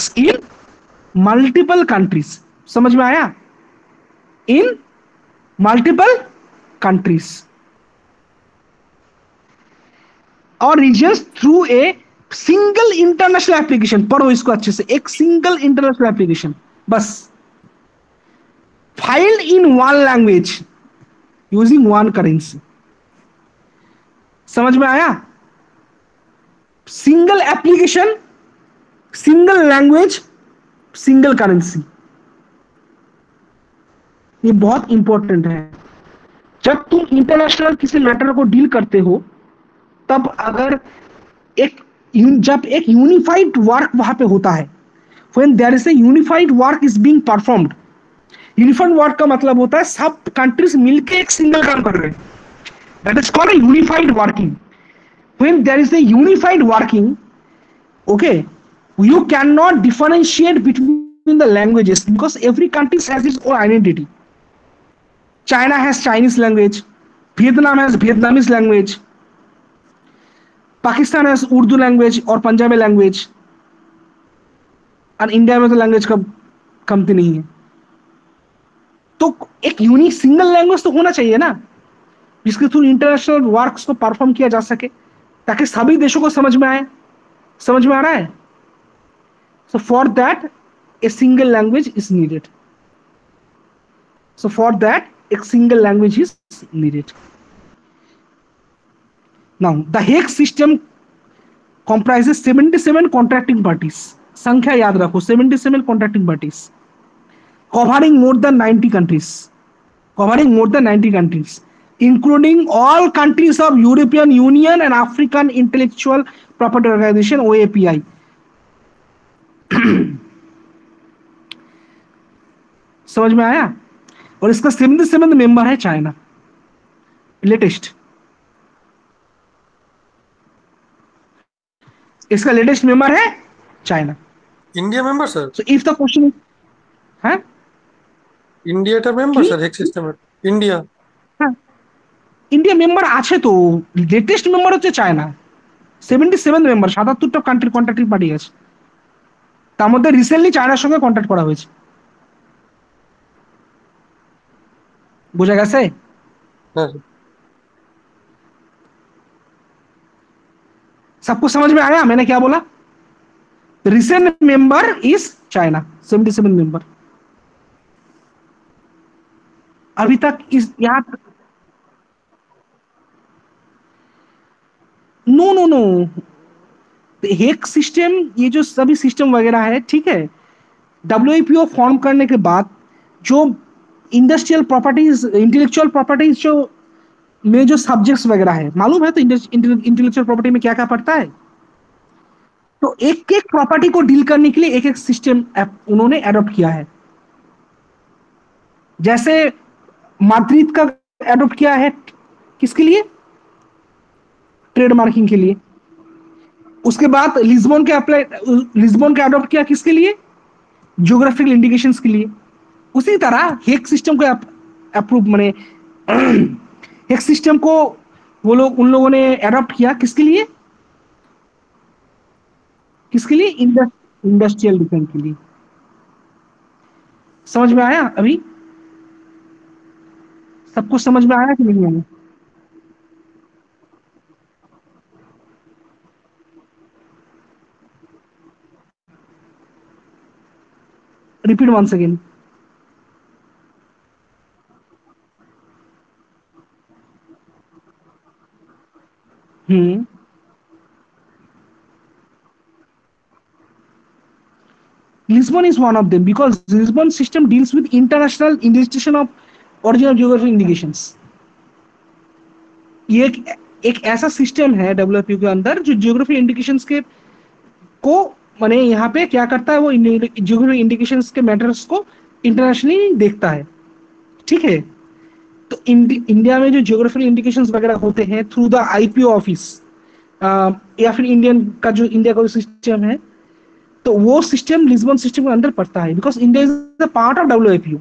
S1: समझ में आया? इन मल्टीपल कंट्रीज और regions through a single international application. पढ़ो इसको अच्छे से. एक सिंगल इंटरनेशनल एप्लीकेशन बस. Filed in one language using one currency. समझ में आया? Single application, single language, single currency. ये बहुत इंपॉर्टेंट है. जब तुम इंटरनेशनल किसी मैटर को डील करते हो, तब अगर जब एक यूनिफाइड वर्क वहां पे होता है, when there is a unified work is being performed. Unified work का मतलब होता है सब कंट्रीज मिलके एक सिंगल काम कर रहे हैं. That is called a unified working. When there is a unified working, okay, you cannot differentiate between the languages because every country has its own identity. China has Chinese language, Vietnam has Vietnamese language, Pakistan has Urdu language और पंजाबी language, और इंडिया में तो लैंग्वेज का कमती नहीं है. तो एक यूनिक सिंगल लैंग्वेज तो होना चाहिए ना, जिसके थ्रू इंटरनेशनल वर्क्स को परफॉर्म किया जा सके, ताकि सभी देशों को समझ में आए. समझ में आ रहा है? So for that a single language is needed. A single language is needed. Now, the Hague system comprises 77 contracting parties. संख्या याद रखो, 77 contracting parties, covering more than 90 countries, including all countries of European Union and African Intellectual Property Organization (OAPI). समझ में आया? और इसका 77 मेंबर है चाइना, लेटेस्ट. इसका लेटेस्ट मेंबर है China.
S2: India member sir.
S1: So if the question है
S2: ইন্ডিয়াটা মেম্বার স্যার হেক সিস্টেমের? ইন্ডিয়া,
S1: হ্যাঁ ইন্ডিয়া মেম্বার আছে তো, লেটেস্ট মেম্বার হচ্ছে চায়না, 77 মেম্বার, 77টা কান্ট্রি কন্ট্রাক্টিভ পার্টি আছে, তার মধ্যে রিসেন্টলি চায়নার সঙ্গে কন্ট্যাক্ট করা হয়েছে। বোঝা গেছে?
S2: হ্যাঁ
S1: सब कुछ समझ में आया मैंने क्या बोला? Recent member is China, 77 member. अभी तक इस यहाँ नो नो नो, हेक सिस्टम, ये जो सभी सिस्टम वगैरह है, ठीक है, डब्ल्यूआईपीओ फॉर्म करने के बाद जो इंडस्ट्रियल प्रॉपर्टीज, इंटेलेक्चुअल प्रॉपर्टीज जो में जो सब्जेक्ट्स वगैरह है, मालूम है तो इंटेलेक्चुअल प्रॉपर्टी में क्या क्या पड़ता है? तो एक एक प्रॉपर्टी को डील करने के लिए एक एक सिस्टम उन्होंने एडॉप्ट किया है। जैसे माद्रिद का एडॉप्ट किया है किसके लिए? ट्रेडमार्किंग के लिए। उसके बाद लिस्बन का एडॉप्ट किया किसके लिए? ज्योग्राफिकल इंडिकेशंस के लिए। उसी तरह हेक सिस्टम को अप्रूव माने हेक सिस्टम को वो लोग उन लोगों ने एडॉप्ट किया किसके लिए? किसके लिए? इंडस्ट्रियल डिफेंस के लिए। समझ में आया? अभी सब कुछ समझ में आया कि नहीं आया? Repeat once again. Lisbon is one of them because Lisbon system deals with international registration of original geographic indications. ये एक ऐसा सिस्टम है डब्ल्यूआईपीओ के अंदर जो जियोग्राफिक इंडिकेशंस के को माने यहाँ पे क्या करता है, वो जियोग्राफिक इंडिकेशंस के मैटर्स को इंटरनेशनली देखता है, ठीक है। तो इंडिया में जो जियोग्राफिक इंडिकेशंस वगैरह होते हैं थ्रू द आईपीओ ऑफिस या फिर इंडिया का जो सिस्टम है, तो वो सिस्टम लिस्बन सिस्टम के अंदर पड़ता है because India is a part of WIPO.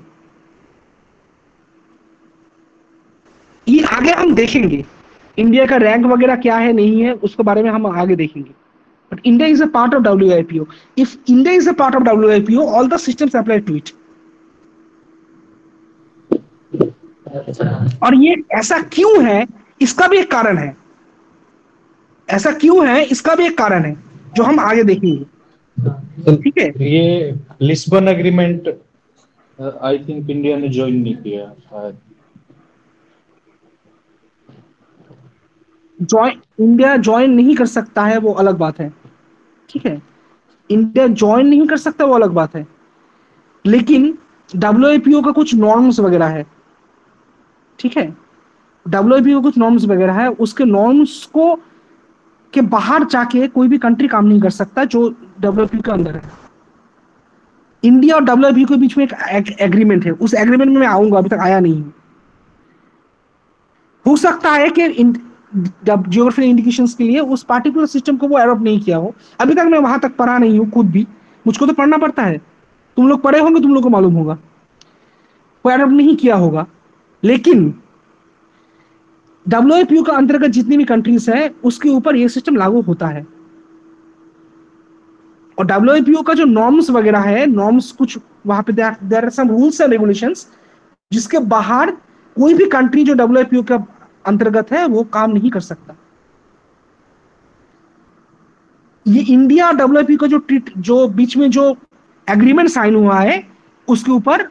S1: ये आगे हम देखेंगे इंडिया का रैंक वगैरह क्या है नहीं है, उसके बारे में हम आगे देखेंगे, but India is a part of WIPO. If India is a part of WIPO all the systems apply to it. और ये ऐसा क्यों है, इसका भी एक कारण है, ऐसा क्यों है इसका भी एक कारण है जो हम आगे देखेंगे, ठीक है।
S6: ये Lisbon agreement I think India ने ज्वाइन नहीं किया शायद।
S1: इंडिया ज्वाइन नहीं कर सकता है वो अलग बात है, ठीक है, इंडिया ज्वाइन नहीं कर सकता वो अलग बात है, लेकिन डब्ल्यूआईपीओ का कुछ नॉर्म्स वगैरह है, ठीक है, डब्ल्यूआईपीओ कुछ नॉर्म्स वगैरह है, उसके नॉर्म्स को के बाहर जाके कोई भी कंट्री काम नहीं कर सकता जो डब्ल्यूआईपीओ के अंदर है। इंडिया और डब्ल्यूआईपीओ के बीच में एक एग्रीमेंट है, उस एग्रीमेंट में मैं आऊंगा, अभी तक आया नहीं हूं। हो सकता है कि जियोग्राफिक इंडिकेशंस के लिए उस पार्टिकुलर सिस्टम को वो एडॉप्ट नहीं किया हो, अभी तक मैं वहां तक पढ़ा नहीं हूं खुद भी, मुझको तो पढ़ना पड़ता है, तुम लोग पढ़े होंगे, तुम लोग को मालूम होगा, वो एडॉप्ट नहीं किया होगा। लेकिन डब्ल्यूआईपीओ का अंतर्गत जितनी भी कंट्रीज है उसके ऊपर ये सिस्टम लागू होता है। और डब्ल्यूआईपीओ का जो नॉर्म्स वगैरह है, नॉर्म्स कुछ वहां पे there are some rules and regulations जिसके बाहर कोई भी कंट्री जो डब्ल्यूआईपीओ का अंतर्गत है वो काम नहीं कर सकता। ये इंडिया और डब्ल्यूआईपीओ का जो बीच में जो एग्रीमेंट साइन हुआ है उसके ऊपर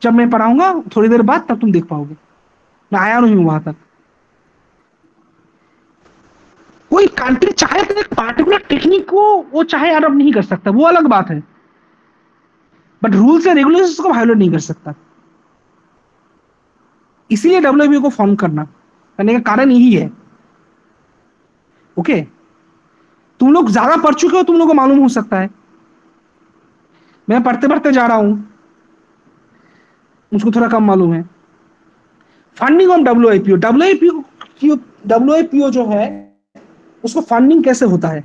S1: जब मैं पढ़ाऊंगा थोड़ी देर बाद तब तुम देख पाओगे, मैं आया नहीं हूं वहां तक। कोई कंट्री चाहे तो एक पार्टिकुलर टेक्निक को वो चाहे अडॉप्ट नहीं कर सकता, वो अलग बात है, बट रूल्स एंड रेगुलेशंस को वायोलेट नहीं कर सकता। इसीलिए डब्ल्यूआईपीओ को फॉर्म करने का कारण यही है। ओके, तुम लोग ज्यादा पढ़ चुके हो, तुम लोग को मालूम हो सकता है, मैं पढ़ते पढ़ते जा रहा हूं, मुझको थोड़ा कम मालूम है। फंडिंग ऑफ डब्ल्यूआईपीओ जो है उसको फंडिंग कैसे होता है?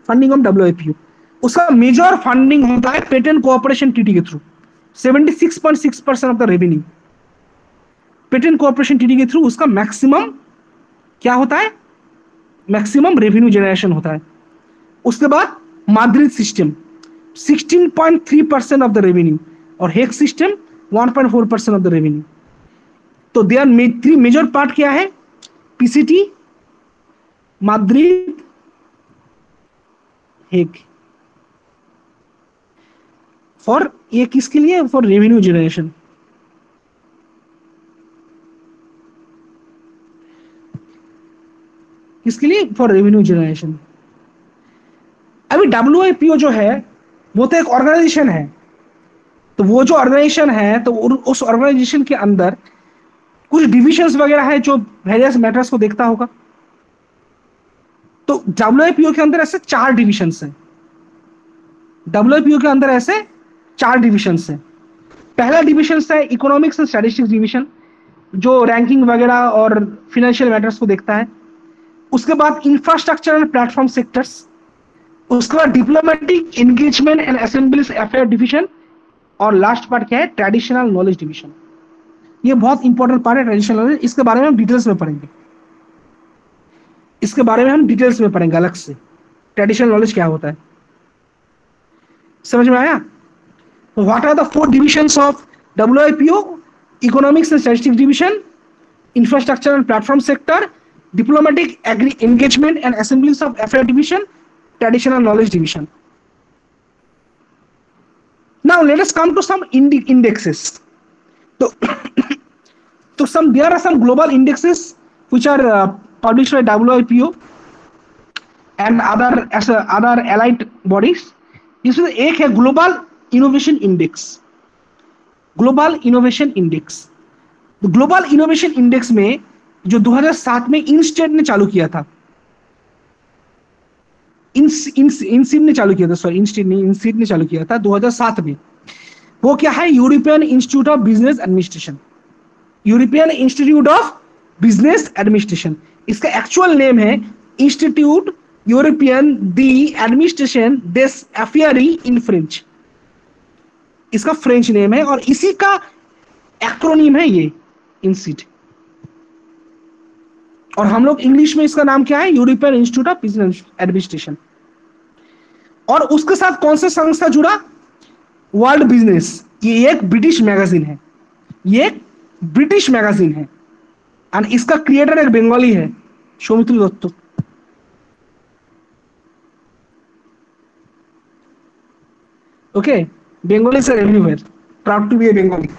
S1: फंडिंग ऑफ डब्ल्यूआईपीओ उसका मेजर फंडिंग होता है पेटेंट कोऑपरेशन ट्रीटी के through. 76.6% of the revenue patent corporation TD के थ्रू उसका मैक्सिमम क्या होता है, मैक्सिमम रेवेन्यू जनरेशन होता है। उसके बाद Madrid system 16.3% of the revenue और Hague system 1.4% of the revenue. तो दे आर 3 मेजर पार्ट क्या है, पीसीटी, माद्रिद, हेग, फॉर ये किसके लिए, फॉर रेवेन्यू जनरेशन। किसके लिए, फॉर रेवेन्यू जनरेशन। अभी WIPO जो है वो तो एक ऑर्गेनाइजेशन है, तो वो जो ऑर्गेनाइजेशन है तो उस ऑर्गेनाइजेशन के अंदर कुछ डिविजन्स वगैरह है जो वेरियस मैटर्स को देखता होगा। तो WIPO के अंदर ऐसे 4 डिविजन्स हैं। WIPO के अंदर ऐसे 4 डिविजन्स हैं। पहला डिविजन है इकोनॉमिक्स एंड स्टैटिस्टिक्स डिवीजन, जो रैंकिंग वगैरह और फिनेंशियल मैटर्स को देखता है। उसके बाद इंफ्रास्ट्रक्चर एंड प्लेटफॉर्म सेक्टर्स, उसके बाद diplomatic engagement and assemblies affair division, और लास्ट पार्ट क्या है, ट्रेडिशनल नॉलेज डिवीजन। ये बहुत इंपॉर्टेंट पार्ट है ट्रेडिशनल नॉलेज, इसके बारे में हम डिटेल्स में पढ़ेंगे, इसके बारे में हम डिटेल्स में पढ़ेंगे अलग से, ट्रेडिशनल नॉलेज क्या होता है। समझ में आया? What are the 4 divisions of WIPO? Economics and statistics division, infrastructure and platform sector, diplomatic engagement and assemblies of affair division, traditional knowledge division. Now let us come to some indexes. So, there are some global indexes which are published by WIPO and other allied bodies. इसमें एक है global innovation index. Global innovation index, global innovation index में जो 2007 में इंस्टेट ने चालू किया था, इंसीड ने चालू किया था, सॉरी इंसीड ने चालू किया था 2007 में। वो क्या है, European institute of business administration, European institute of business administration. इसका एक्चुअल नेम है इंस्टीट्यूट यूरोपियन दी एडमिनिस्ट्रेशन डेस अफेयरी इन फ्रेंच, इसका फ्रेंच नेम है, और इसी का एक्रोनिम है ये इंसीड, और हम लोग इंग्लिश में इसका नाम क्या है, European institute of business administration. और उसके साथ कौन सा संस्था जुड़ा, वर्ल्ड बिजनेस। ये एक ब्रिटिश मैगजीन है, ये एक ब्रिटिश मैगजीन है, और इसका क्रिएटर एक बंगाली है, Soumitra Dutta. Okay, Bengali sir everywhere, proud to be a Bengali.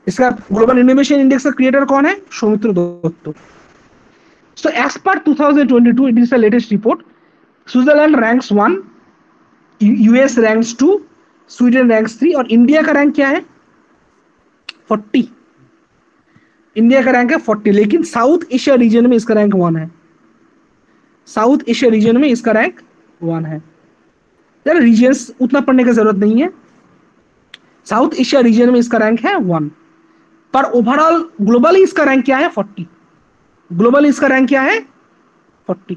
S1: इसका ग्लोबल इनोवेशन इंडेक्स का क्रिएटर कौन है, Soumitra Dutt. So as per 2022, it is the latest report. Switzerland ranks 1, US ranks 2, Sweden ranks 3, और इंडिया का रैंक क्या है, 40। इंडिया का रैंक है 40, लेकिन साउथ एशिया रीजन में इसका रैंक 1 है। साउथ एशिया रीजन में इसका रैंक 1 है। यार रीजन्स उतना पढ़ने की जरूरत नहीं है, साउथ एशिया रीजन में इसका रैंक है 1, पर ओवरऑल ग्लोबली इसका रैंक क्या है, 40। ग्लोबल इसका रैंक क्या है, 40।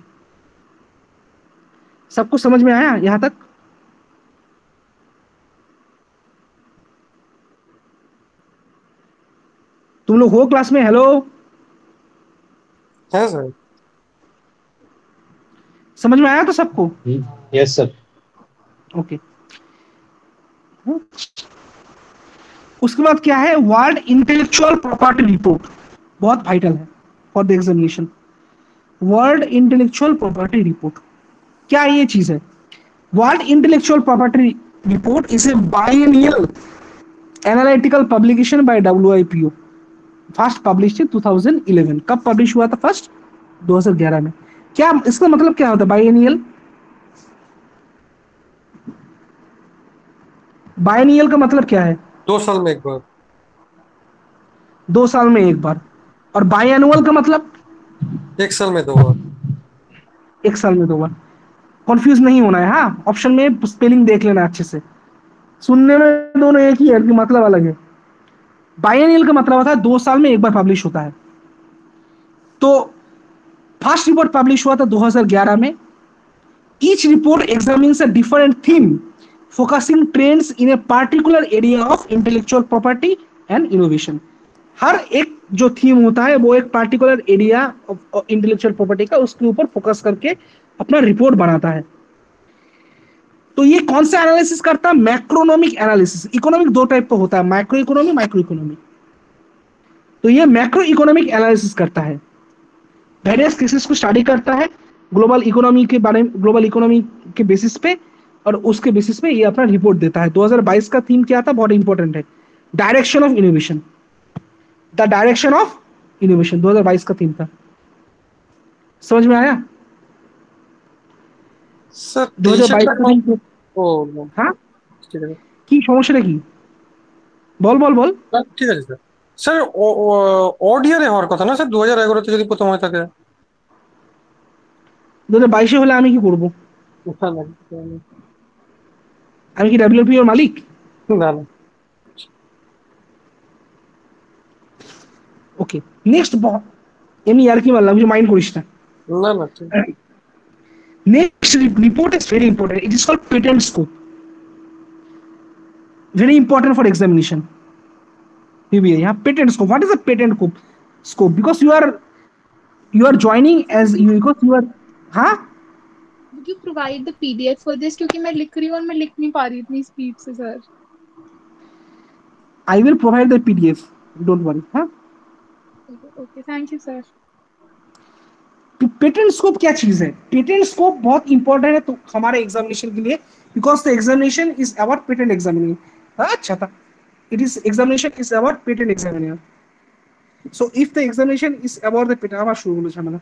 S1: सबको समझ में आया यहां तक? तुम लोग हो क्लास में? हेलो,
S2: है सर,
S1: समझ में आया तो सबको?
S6: Yes sir.
S1: ओके। उसके बाद क्या है, वर्ल्ड इंटेलेक्चुअल प्रॉपर्टी रिपोर्ट, बहुत वाइटल है for the examination. World intellectual property report क्या ये चीज है? World intellectual property report is a biennial analytical publication by WIPO, first publish in 2011। कब पब्लिश हुआ था फर्स्ट? 2011 में। क्या इसका मतलब क्या होता है बायनियल? बायनियल का मतलब क्या है?
S2: 2 साल में एक बार।
S1: 2 साल में एक बार। और बायएनुअल का मतलब?
S2: 1 साल में 2 बार।
S1: 1 साल में 2 बार। कंफ्यूज नहीं होना है, हाँ। ऑप्शन में स्पेलिंग देख लेना अच्छे से, सुनने में दोनों एक ही है, मतलब अलग है। बायएनुअल का मतलब होता है 2 साल में एक बार पब्लिश होता है। तो फर्स्ट रिपोर्ट पब्लिश हुआ था 2011 में। Each report examines a different theme focusing trends in a particular area of intellectual property and innovation. हर एक जो थीम होता है वो एक particular area of intellectual property का उसके ऊपर फोकस करके अपना रिपोर्ट बनाता है। तो ये कौन सा एनालिसिस करता है? मैक्रोनॉमिक एनालिसिस। इकोनॉमिक दो टाइप का होता है, माइक्रो इकोनॉमी, माइक्रो इकोनॉमी। तो ये मैक्रो इकोनॉमिक एनालिसिस करता है, वेरियस केसेस को स्टडी करता है ग्लोबल इकोनॉमी के बारे में, ग्लोबल इकोनॉमी के बेसिस पे, और उसके बेसिस पे ये अपना रिपोर्ट देता है। 2022 का थीम क्या था? बहुत इंपॉर्टेंट है, direction of innovation. The direction of innovation 2022 का थीम था। समझ में आया?
S2: স্যার
S1: 2022 का थीम।
S2: ও
S1: हाँ,
S2: ঠিক আছে
S1: কি সমস্যাটা কি? বল বল বল।
S2: ঠিক আছে স্যার। স্যার অড ইয়ারে হওয়ার কথা না স্যার, 2011-তে যদি প্রথম হয়ে থাকে?
S1: 2022 হলে আমি কি করব?
S2: না না
S1: আমি কি ডব্লিউপি এর মালিক?
S2: না না
S1: ওকে, নেক্সট এমনি আর কি বললাম, কিছু মাইন্ড করিস না।
S2: না না ঠিক আছে।
S1: Next report is very important. It is called patent scope. Very important for examination. PBI, yeah, patent scope. What is a patent scope? Because you are joining as you, because you are, हाँ?
S4: Would you provide the PDF for this? क्योंकि मैं लिख रही हूँ और मैं लिख नहीं पा रही इतनी स्पीड से sir.
S1: I will provide the PDF. Don't worry, हाँ?
S4: Okay, thank you sir.
S1: Patent scope क्या चीज है? पेटेंट स्कोप बहुत इंपॉर्टेंट है तो हमारे एग्जामिनेशन के लिए, because the examination is about patent examination. अच्छा था, it is examination is about patent examination. So if the examination is about the patent, आवाज शुरू बोलो झमेला।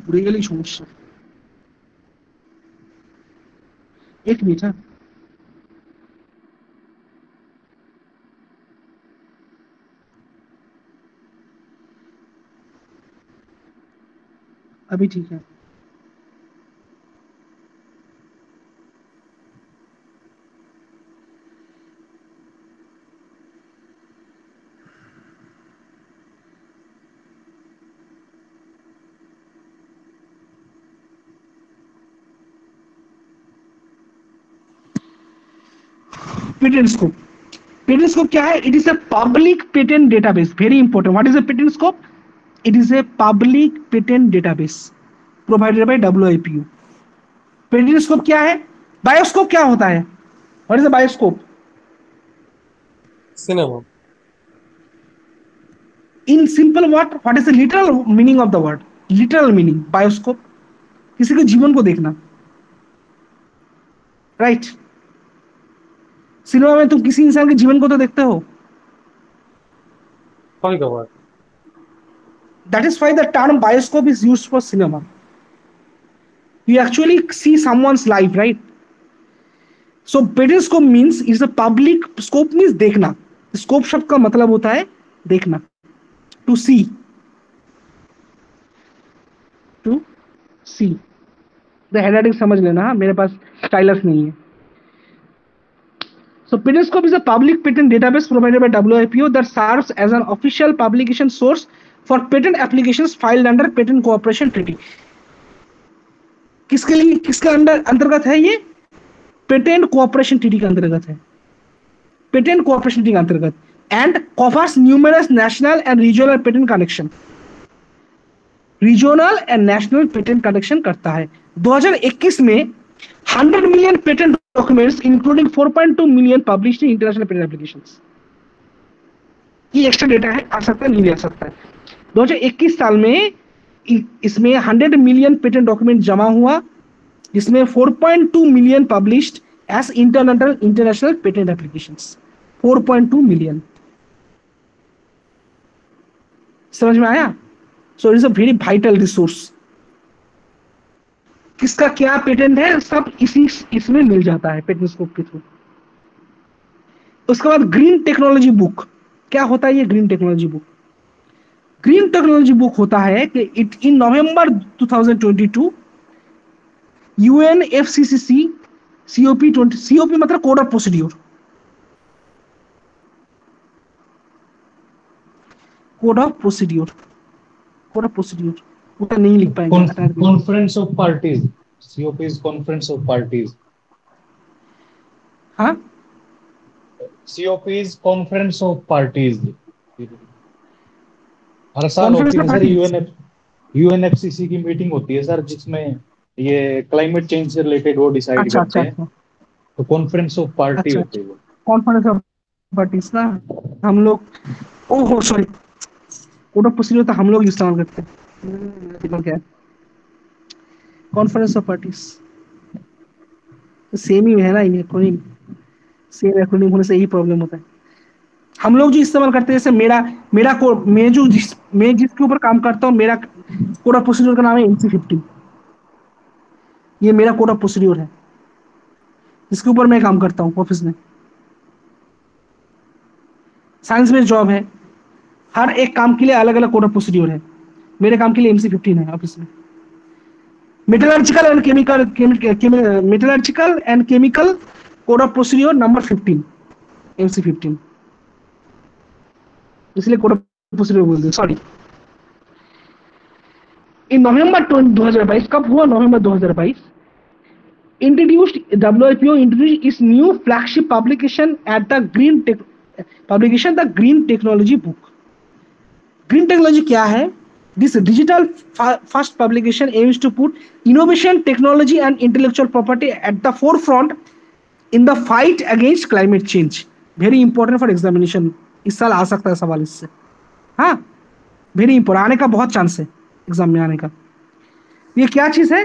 S1: ভুলে গেলেই সমস্যা। एक मिनट, हाँ। अभी ठीक है। पेटेंट स्कोप, पेटेंट स्कोप क्या है? It is a public patent database. Very important. What is a patent scope? It is a public patent database provided by WIPO। Patent scope क्या है? बायोस्कोप क्या होता है? What is a bioscope?
S2: Cinema.
S1: In simple word, what is the literal meaning of the word? Literal meaning bioscope, किसी के जीवन को देखना, राइट? सिनेमा में तुम किसी इंसान के जीवन को तो देखते हो।
S2: कभी कभार।
S1: That is why the term bioscope is used for cinema. You actually see someone's life, right? So patent scope means is the public scope means देखना। Scope शब्द का मतलब होता है देखना, to see, to see। The heading समझ लेना, हाँ, मेरे पास स्टाइलस नहीं है। So patent scope is a public patent database provided by WIPO that serves as an official publication source for patent applications filed under patent cooperation treaty। किसके लिए, किसके अंतर्गत है ये? पेटेंट कोऑपरेशन ट्रीटी के अंतर्गत है, पेटेंट कोऑपरेशन ट्रीटी के अंतर्गत। And covers numerous national and regional patent connection, regional and national patent connection करता है। 2021 में 100 million patent documents including 4.2 million published in international patent applications. ये एक्स्ट्रा डेटा है, आ सकता है नहीं आ सकता है। 2021 साल में इसमें 100 मिलियन पेटेंट डॉक्यूमेंट जमा हुआ, जिसमें 4.2 million published as international patent applications. 4.2 million. समझ में आया? So it is a very vital resource. किसका क्या पेटेंट है सब इसमें मिल जाता है पेटेंट स्कोप के थ्रू। उसके बाद ग्रीन टेक्नोलॉजी बुक, क्या होता है ये green technology book? Green technology book होता है कि it in November 2022 UNFCCC COP मतलब code of procedure, code of procedure, code of procedure पूरा नहीं लिख पाएंगे, हटा देंगे।
S6: Conference of parties. COP is conference of parties.
S1: हाँ
S6: COP is conference of parties. हर साल
S1: Conference
S6: होती
S1: of
S6: है सर,
S1: parties?
S6: यूएनएफसीसी की मीटिंग होती है सर, जिसमें ये क्लाइमेट चेंज से रिलेटेड वो डिसाइड
S1: अच्छा
S6: करते
S1: अच्छा
S6: हैं।
S1: अच्छा
S6: तो कॉन्फ्रेंस ऑफ पार्टी
S1: अच्छा
S6: होती
S1: अच्छा,
S6: है वो।
S1: कॉन्फ्रेंस ऑफ पार्टीज ना, हम लोग, ओहो सॉरी, कोड ऑफ प्रोसीड्यूर तो हम लोग इस्तेमाल करते हैं। दिमाग क्या है, कॉन्फ्रेंस ऑफ पार्टीज सेम ही है ना, ये एक्रोनिम, सेम एक्रोनिम होने से यही प्रॉब्लम होता है। हम लोग जो इस्तेमाल करते हैं, जैसे मेरा मेरा कोड, मैं जिसके ऊपर काम करता हूँ, मेरा कोड ऑफ प्रोसीड्यूर का नाम है MC15। ये मेरा कोड ऑफ प्रोसीड्यूर है जिसके ऊपर मैं काम करता हूँ ऑफिस में। साइंस बेस्ड जॉब है, हर एक काम के लिए अलग अलग कोड ऑफ प्रोसीड्यूर है। मेरे काम के लिए MC15 है ऑफिस में। Metallurgical and chemical code of procedure number 15, MC15, इसलिए कोड ऑफ प्रोसीड्यूर बोलते हैं, सॉरी। इन नवंबर 2022, कब हुआ, नवंबर 2022, introduced WIPO introduced its new flagship publication at the Green Technology Book. Green Technology क्या है? This digital first publication aims to put innovation, technology and intellectual property at the forefront in the fight against climate change. Very important for examination. इस साल आ सकता है सवाल इससे, हाँ, वेरी इंपॉर्टेंट, आने का बहुत चांस है एग्जाम में आने का। ये क्या चीज है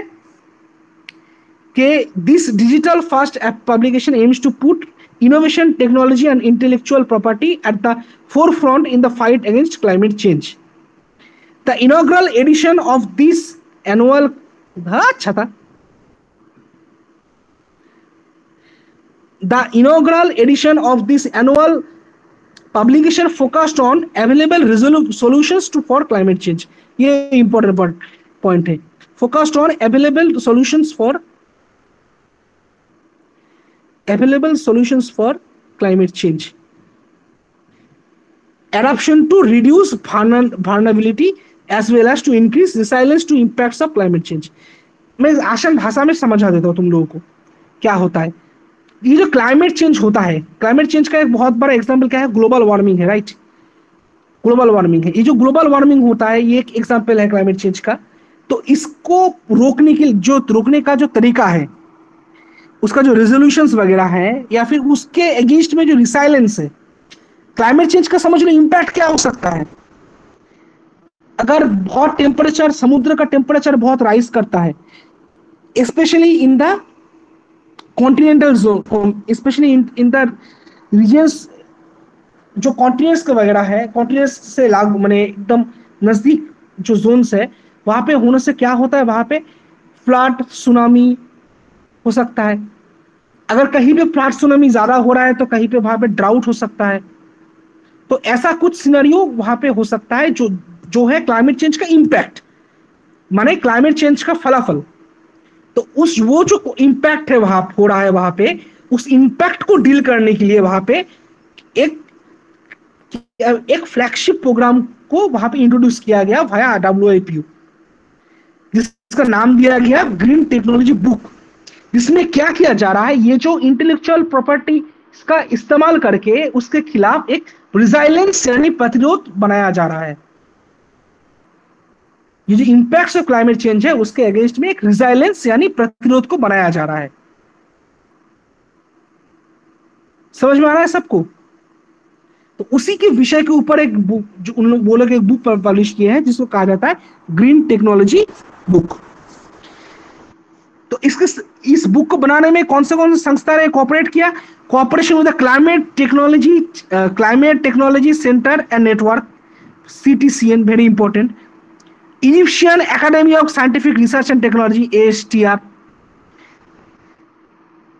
S1: कि this digital first publication aims to put innovation, technology and intellectual property at the forefront in the fight against climate change. The inaugural edition of this annual publication focused on available solutions for climate change. ये important point है, focused on available solutions for climate change, adaptation to reduce vulnerability as well as to increase resilience to impacts of climate change. मैं आसान भाषा में समझा देता हूँ तुम लोगों को क्या होता है। ये जो क्लाइमेट चेंज होता है, क्लाइमेट चेंज का एक बहुत बड़ा एग्जांपल क्या है, ग्लोबल वार्मिंग है, राइट। ग्लोबल वार्मिंग है, ये जो ग्लोबल वार्मिंग होता है ये एक एग्जांपल है क्लाइमेट चेंज का। तो इसको रोकने का जो तरीका है, उसका जो रेजोल्यूशंस वगैरह है, या फिर उसके अगेंस्ट में जो रिसाइलेंस है, क्लाइमेट चेंज का समझ लो इम्पैक्ट क्या हो सकता है। अगर बहुत टेम्परेचर, समुद्र का टेम्परेचर बहुत राइज करता है, specially in the continental zone, specially in the regions जो कॉन्टिनेंट्स का वगैरह है, कॉन्टिनेंट्स से लागू माने एकदम नजदीक जो जोन्स है, वहां पे होने से क्या होता है, वहां पे फ्लड, सुनामी हो सकता है। अगर कहीं पे फ्लड सुनामी ज्यादा हो रहा है तो कहीं पे वहां पे ड्राउट हो सकता है। तो ऐसा कुछ सिनेरियो वहां पे हो सकता है जो है क्लाइमेट चेंज का इम्पैक्ट, माने क्लाइमेट चेंज का फलाफल। तो वो जो इम्पैक्ट है वहां हो रहा है, वहां पे उस इम्पैक्ट को डील करने के लिए वहां पे एक फ्लैगशिप प्रोग्राम को वहां पे इंट्रोड्यूस किया गया वाया WIPO, जिसका नाम दिया गया ग्रीन टेक्नोलॉजी बुक। इसमें क्या किया जा रहा है, ये जो इंटेलेक्चुअल प्रॉपर्टी का इस्तेमाल करके उसके खिलाफ एक रिजाइलेंस यानी प्रतिरोध बनाया जा रहा है। ये जो इंपैक्ट्स ऑफ क्लाइमेट चेंज है उसके अगेंस्ट में एक रिजाइलेंस यानी प्रतिरोध को बनाया जा रहा है। समझ में आ रहा है सबको? तो उसी के विषय के ऊपर एक बुक, जो उन लोग वो लोग एक बुक पब्लिश किए हैं जिसको कहा जाता है ग्रीन टेक्नोलॉजी बुक। तो इस बुक को बनाने में कौन से संस्था ने कोऑपरेट किया? Cooperation with the climate technology centre and network, CTCN, very important, Egyptian academy of scientific research and technology, ASTR।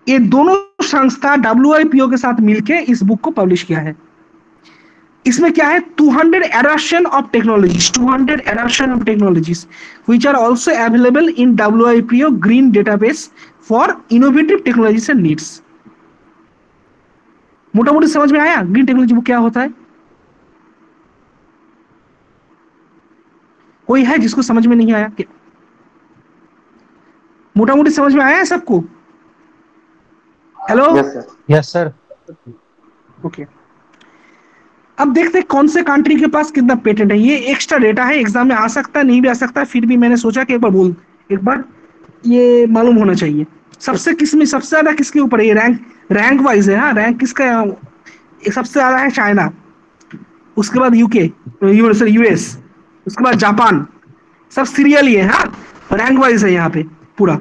S1: ये दोनों संस्था WIPO के साथ मिलकर इस बुक को पब्लिश किया है। इसमें क्या है, 200 adaptation of technologies which are also available in WIPO green database for innovative technologies and needs। मोटा मोटी समझ में आया ग्रीन टेक्नोलॉजी बुक क्या होता है? कोई है जिसको समझ में नहीं आया क्या? मोटा मोटी समझ में आया है सबको? Hello?
S5: Yes sir.
S3: Yes sir.
S1: Okay, अब देखते हैं कौन से कंट्री के पास कितना पेटेंट है। ये एक्स्ट्रा डेटा है, एग्जाम में आ सकता है, नहीं भी आ सकता है, फिर भी मैंने सोचा कि एक बार ये मालूम होना चाहिए। सबसे ज्यादा किसके ऊपर है ये? रैंक वाइज है। हाँ, रैंक किसका है? ये सबसे ज्यादा है चाइना, उसके बाद यूके, यूएस, उसके बाद जापान। सब सीरियल ही है। हाँ, रैंक वाइज है यहाँ पे पूरा।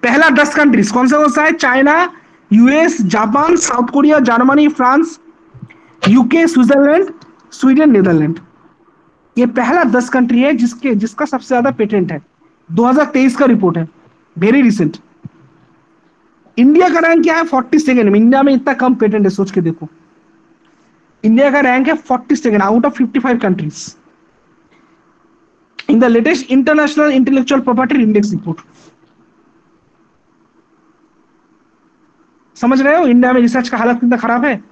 S1: पहला 10 कंट्रीज कौन सा है? China, US, Japan, South Korea, Germany, France, UK, Switzerland, Sweden, Netherland. ये पहला 10 कंट्री है जिसका सबसे ज्यादा पेटेंट है। 2023 का रिपोर्ट है, वेरी रिसेंट। इंडिया का रैंक क्या है? 42 में। इंडिया में इतना कम पेटेंट है, सोच के देखो। इंडिया का रैंक है 42 out of 55 countries in the latest international intellectual property index report. समझ रहे हो इंडिया में रिसर्च का हालत कितना खराब है?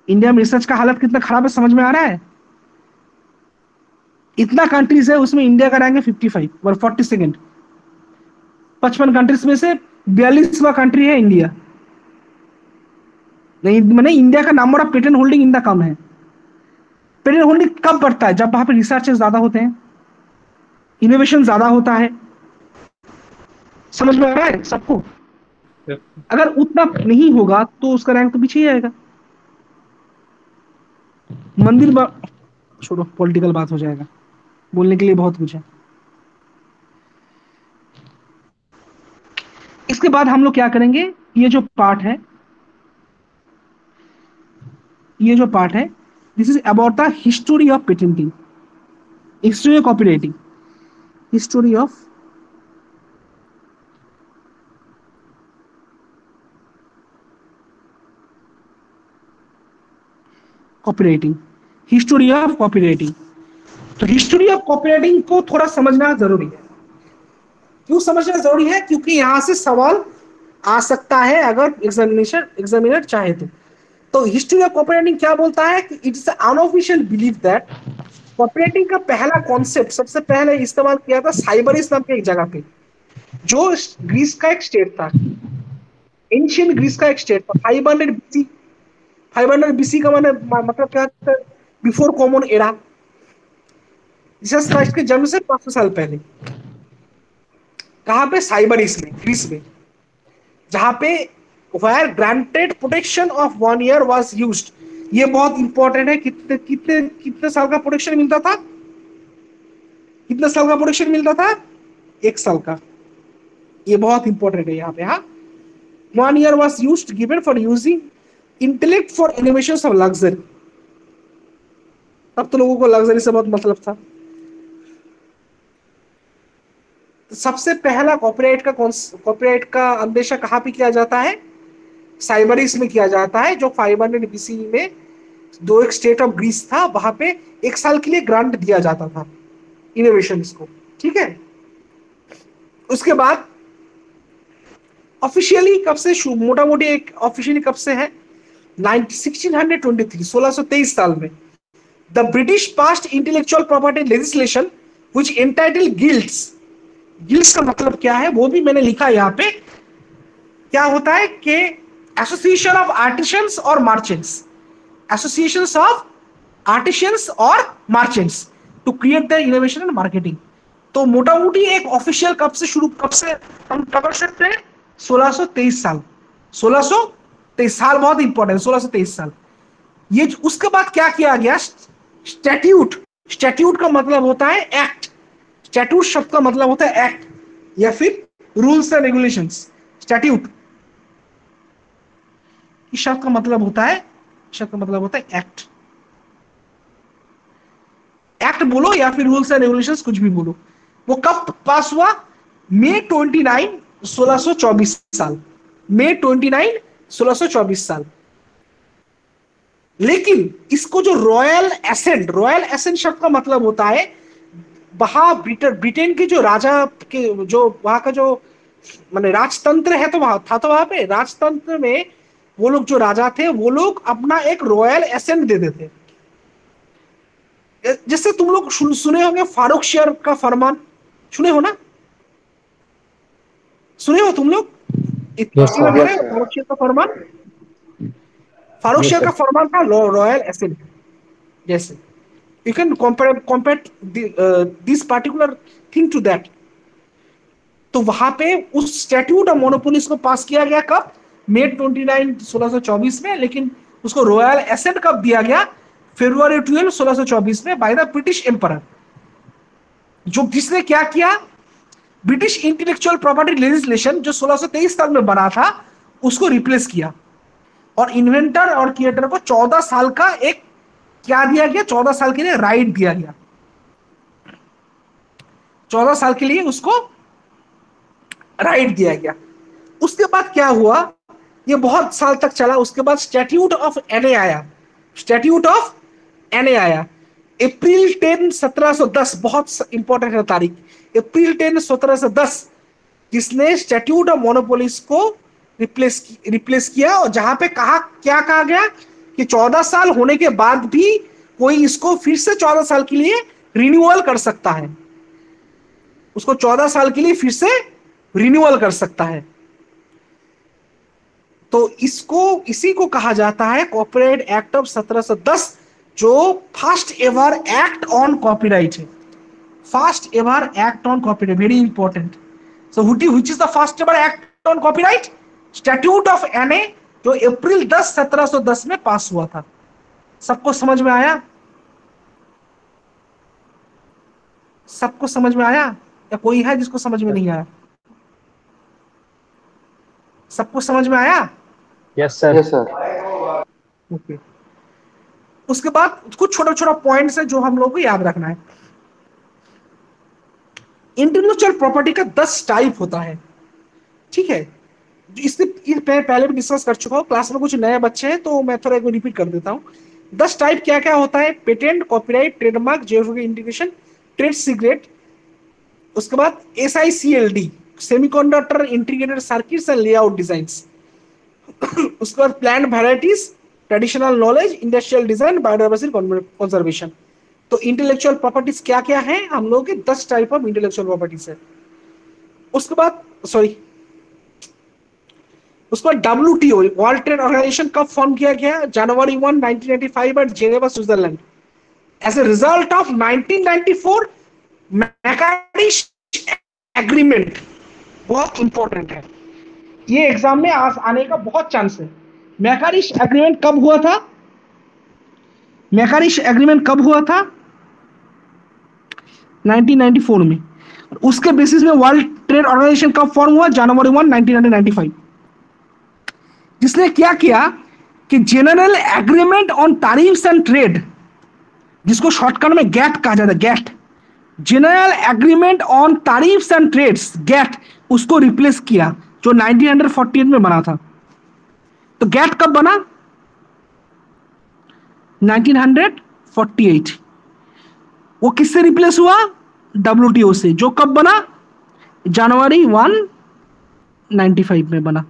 S1: इंडिया में रिसर्च का हालत कितना खराब है, समझ में आ रहा है? इतना कंट्रीज है, उसमें इंडिया का रैंक है 55 और 42। 55 कंट्रीज में से 42वां कंट्री है इंडिया। नहीं, मैंने इंडिया का number of patent holding India कम है। पेटेंट होल्डिंग कब बढ़ता है? जब वहां पे रिसर्चेस ज्यादा होते हैं, इनोवेशन ज्यादा होता है। समझ में आ रहा है सबको? अगर उतना नहीं होगा तो उसका रैंक तो पीछे ही आएगा। छोड़ो, पॉलिटिकल बात हो जाएगा, बोलने के लिए बहुत कुछ है। इसके बाद हम लोग क्या करेंगे? ये जो पार्ट है, this is about the history of patenting, history of copywriting, history of copywriting, history of copywriting. तो हिस्टोरी ऑफ कॉपीराइटिंग को थोड़ा समझना जरूरी है। क्यों समझना जरूरी है? क्योंकि यहां से सवाल आ सकता है अगर एग्जामिनर चाहे तो हिस्ट्री ऑफ कॉपीराइटिंग क्या बोलता है कि it is unofficial believe that copywriting का पहला कॉन्सेप्ट सबसे पहले इस्तेमाल किया था साइबरिस नाम के एक जगह पे, जो ग्रीस का एक स्टेट था, एंशियंट ग्रीस का एक स्टेट था। 500 बीसी, 500 बीसी का मतलब क्या था? Before common era, Jesus Christ के जन्म से 500 साल पहले। कहां पे? साइबरिस में, ग्रीस में, जहां पे where granted protection of 1 year was used। ये बहुत इंपॉर्टेंट है। कितने साल का प्रोटेक्शन मिलता था? कितने साल का प्रोटेक्शन मिलता था? 1 साल का। ये बहुत इंपॉर्टेंट है यहाँ पे। हाँ, 1 year was used given for using intellect for innovations of luxury। तब तो लोगों को लग्जरी से बहुत मतलब था। सबसे पहला कॉपीराइट का अंदेशा कहां पे किया जाता है? साइबरिस में किया जाता है, जो 500 बीसी में दो एक स्टेट ऑफ ग्रीस था, वहां पे 1 साल के लिए ग्रांट दिया जाता था इनोवेशंस को। ठीक है, उसके बाद ऑफिशियली कब से मोटा मोटी एक ऑफिशियली कब से है? 1623 साल में the British passed intellectual property legislation which entitle guilds का मतलब क्या है वो भी मैंने लिखा यहाँ पे। क्या होता है कि एसोसिएशन ऑफ आर्टिशंस और मर्चेंट्स, एसोसिएशंस ऑफ आर्टिशंस और merchants to create the innovation and marketing. तो मोटा मोटी एक ऑफिशियल कब से हम कर सकते हैं? 1623 साल। 1623 साल बहुत इंपॉर्टेंट, 1623 साल। ये उसके बाद क्या किया गया? स्टैट्यूट का मतलब होता है एक्ट। स्टैट्यूट शब्द का मतलब होता है एक्ट या फिर रूल्स एंड रेगुलेशंस। स्टैट्यूट इस शब्द का मतलब होता है एक्ट। एक्ट बोलो या फिर रूल्स एंड रेगुलेशंस, कुछ भी बोलो। वो कब पास हुआ? मई 29, 1624 साल। मई 29, 1624 साल। लेकिन इसको जो रॉयल एसेंट शब्द का मतलब होता है, वहां ब्रिटेन के जो राजा के जो वहां का जो माने राजतंत्र है, तो वहां पे राजतंत्र में वो लोग जो राजा थे वो लोग अपना एक रॉयल एसेंट दे देते। जैसे तुम लोग सुने होंगे फारूक शेर का फरमान, सुने हो ना? सुने हो तुम लोग?
S3: Yes, sir.
S1: सुने हो फारूक शेर का फरमान? फारूक
S3: Yes,
S1: शेर
S3: sir.
S1: का फरमान था रॉयल एसिड। जैसे you can compare this particular thing to that. तो वहां पे उस स्टैट्यूट ऑफ मोनोपोलिस को पास किया गया कब? May 29, 1624 में। लेकिन उसको रॉयल एसेट कब दिया गया? February 12, 1624 में बाय द ब्रिटिश एम्परर। जो जिसने क्या किया, ब्रिटिश इंटेलेक्चुअल प्रॉपर्टी लेजिस्लेशन जो 1623 साल में बना था उसको रिप्लेस किया, और इन्वेंटर और क्रिएटर को 14 साल का एक क्या दिया गया, 14 साल के लिए राइट दिया गया। 14 साल के लिए उसको राइट दिया गया। उसके बाद क्या हुआ, ये बहुत साल तक चला। उसके बाद स्टैट्यूट ऑफ एनए आया। स्टैट्यूट ऑफ एनए आया अप्रैल 10, 1710। बहुत इंपॉर्टेंट है तारीख, अप्रैल 10, 1710, जिसने स्टैट्यूट ऑफ मोनोपोलिस को रिप्लेस किया। और जहां पे क्या कहा गया कि 14 साल होने के बाद भी कोई इसको फिर से 14 साल के लिए रिन्यूअल कर सकता है, उसको 14 साल के लिए फिर से रिन्यूअल कर सकता है। तो इसी को कहा जाता है कॉपीराइट एक्ट ऑफ 1710, जो first ever act on copyright है। First ever act on copyright, very important. So which is the first ever act on copyright? Statute of Anne, जो अप्रैल 10, 1710 में पास हुआ था। सबको समझ में आया? सबको समझ में आया या कोई है जिसको समझ में नहीं आया? सबको समझ में आया?
S3: Yes, sir.
S5: Yes sir.
S1: Okay. उसके बाद कुछ छोटा छोटा पॉइंट्स है जो हम लोग को याद रखना है। इंटेलेक्चुअल प्रॉपर्टी का 10 टाइप होता है, ठीक है? इससे पहले भी डिस्कस कर चुका हूं, क्लास में कुछ नए बच्चे हैं तो मैं थोड़ा एक रिपीट कर देता हूं। 10 टाइप क्या क्या होता है? Patent, copyright, trademark, geographical indication, trade secret. उसके बाद SICLD, semiconductor integrated circuits and layout designs. उसके बाद plant varieties, traditional knowledge, industrial design, biodiversity conservation. तो इंटेलेक्चुअल प्रॉपर्टीज क्या क्या है? हम लोग के 10 टाइप ऑफ इंटेलेक्चुअल प्रॉपर्टीज है। उसके बाद WTO, वर्ल्ड ट्रेड ऑर्गेनाइजेशन कब फॉर्म किया गया? जनवरी 1, 1995 at Geneva, Switzerland. As a result of 1994 Marrakesh agreement, बहुत इंपॉर्टेंट है, ये एग्जाम में आने का बहुत चांस है। मैकाडिश एग्रीमेंट कब हुआ था? मैकाडिश एग्रीमेंट कब हुआ था? 1994 में। उसके बेसिस में वर्ल्ड ट्रेड ऑर्गेनाइजेशन कब फॉर्म हुआ? जनवरी 1, 1995। जिसने क्या किया कि general agreement on tariffs and trade, जिसको शॉर्टकट में गैट कहा जाता है, GATT, general agreement on tariffs and trades, GATT, उसको रिप्लेस किया, जो 1948 में बना था। तो गैट कब बना? 1948। वो किससे रिप्लेस हुआ? WTO से, जो कब बना? जनवरी 1, 95 में बना।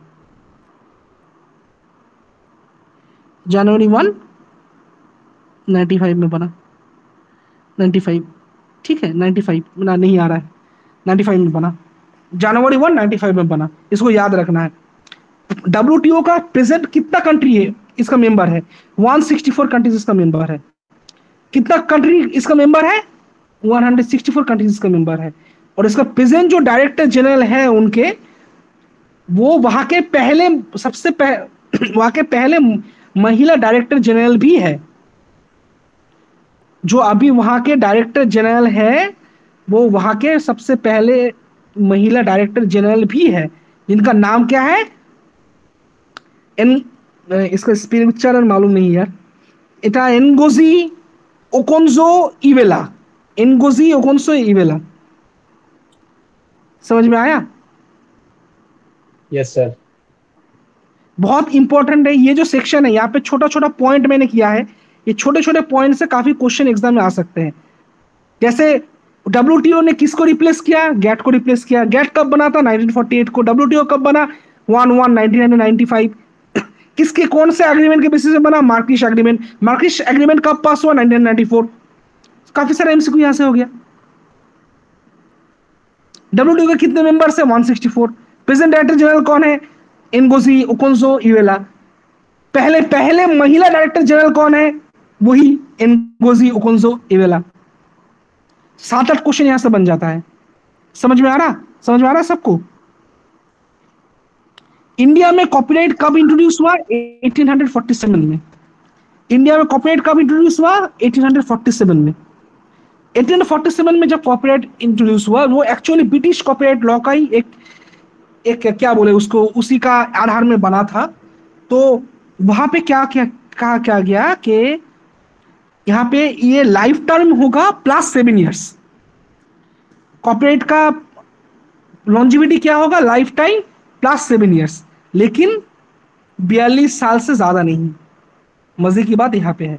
S1: जनवरी 1, 95 में बना। 95, ठीक है, 95 ना, नहीं आ रहा है, 95 में बना, जनवरी 1, 95 में बना। इसको याद रखना है। WTO का प्रेजेंट कितना कंट्री है इसका मेंबर है? 164 कंट्रीज इसका मेंबर है। कितना कंट्री इसका मेंबर है? 164 कंट्रीज इसका मेंबर है। और इसका प्रेजेंट जो डायरेक्टर जनरल है उनके, वो वहां के पहले महिला डायरेक्टर जनरल भी है। जो अभी वहां के डायरेक्टर जनरल है वो वहां के सबसे पहले महिला डायरेक्टर जनरल भी है, जिनका नाम क्या है? इसका स्पेलिंग उच्चारण मालूम नहीं यार। इटा एनगोजी ओकोन्जो इवेला, एनगोजी ओकोन्जो इवेला। समझ में आया?
S3: Yes, sir.
S1: बहुत इंपॉर्टेंट है ये जो सेक्शन है। यहाँ पे छोटा छोटा पॉइंट मैंने किया है, ये छोटे छोटे पॉइंट से काफी क्वेश्चन एग्जाम में आ सकते हैं। जैसे WTO ने किसको रिप्लेस किया? गैट को रिप्लेस किया। गैट कब बना था? 1948 को। WTO कब बना? 1/1/1995। किसके कौन से एग्रीमेंट के बेसिस पे बना? मार्किश एग्रीमेंट। मार्किश एग्रीमेंट कब पास हुआ? 1994। काफी सारा एमसीक्यू यहां से हो गया। डब्ल्यूटीओ के कितने मेंबर्स है? 164। प्रेजेंट डायरेक्टर जनरल कौन है? एनगोजी ओकोंजो इवेला। पहले पहले महिला डायरेक्टर जनरल कौन है? वही एनगोजी ओकोंजो इवेला। 7-8 क्वेश्चन यहां से बन जाता है। समझ में आ रहा? समझ में आ रहा सबको? इंडिया में कॉपीराइट कब इंट्रोड्यूस हुआ? 1847 में। इंडिया में कॉपीराइट कब इंट्रोड्यूस हुआ? 1847 में। 1847 में जब कॉपीराइट इंट्रोड्यूस हुआ, वो एक्चुअली ब्रिटिश कॉपीराइट लॉ का ही एक क्या बोले उसको, उसी का आधार में बना था। तो वहां पे क्या क्या कहा क्या गया कि यहाँ पे ये लाइफ टर्म होगा प्लस 7 ईयर्स। कॉपीराइट का लॉन्जिविटी क्या होगा? लाइफ टाइम प्लस 7 ईयर्स, लेकिन 42 साल से ज्यादा नहीं। मजे की बात यहाँ पे है,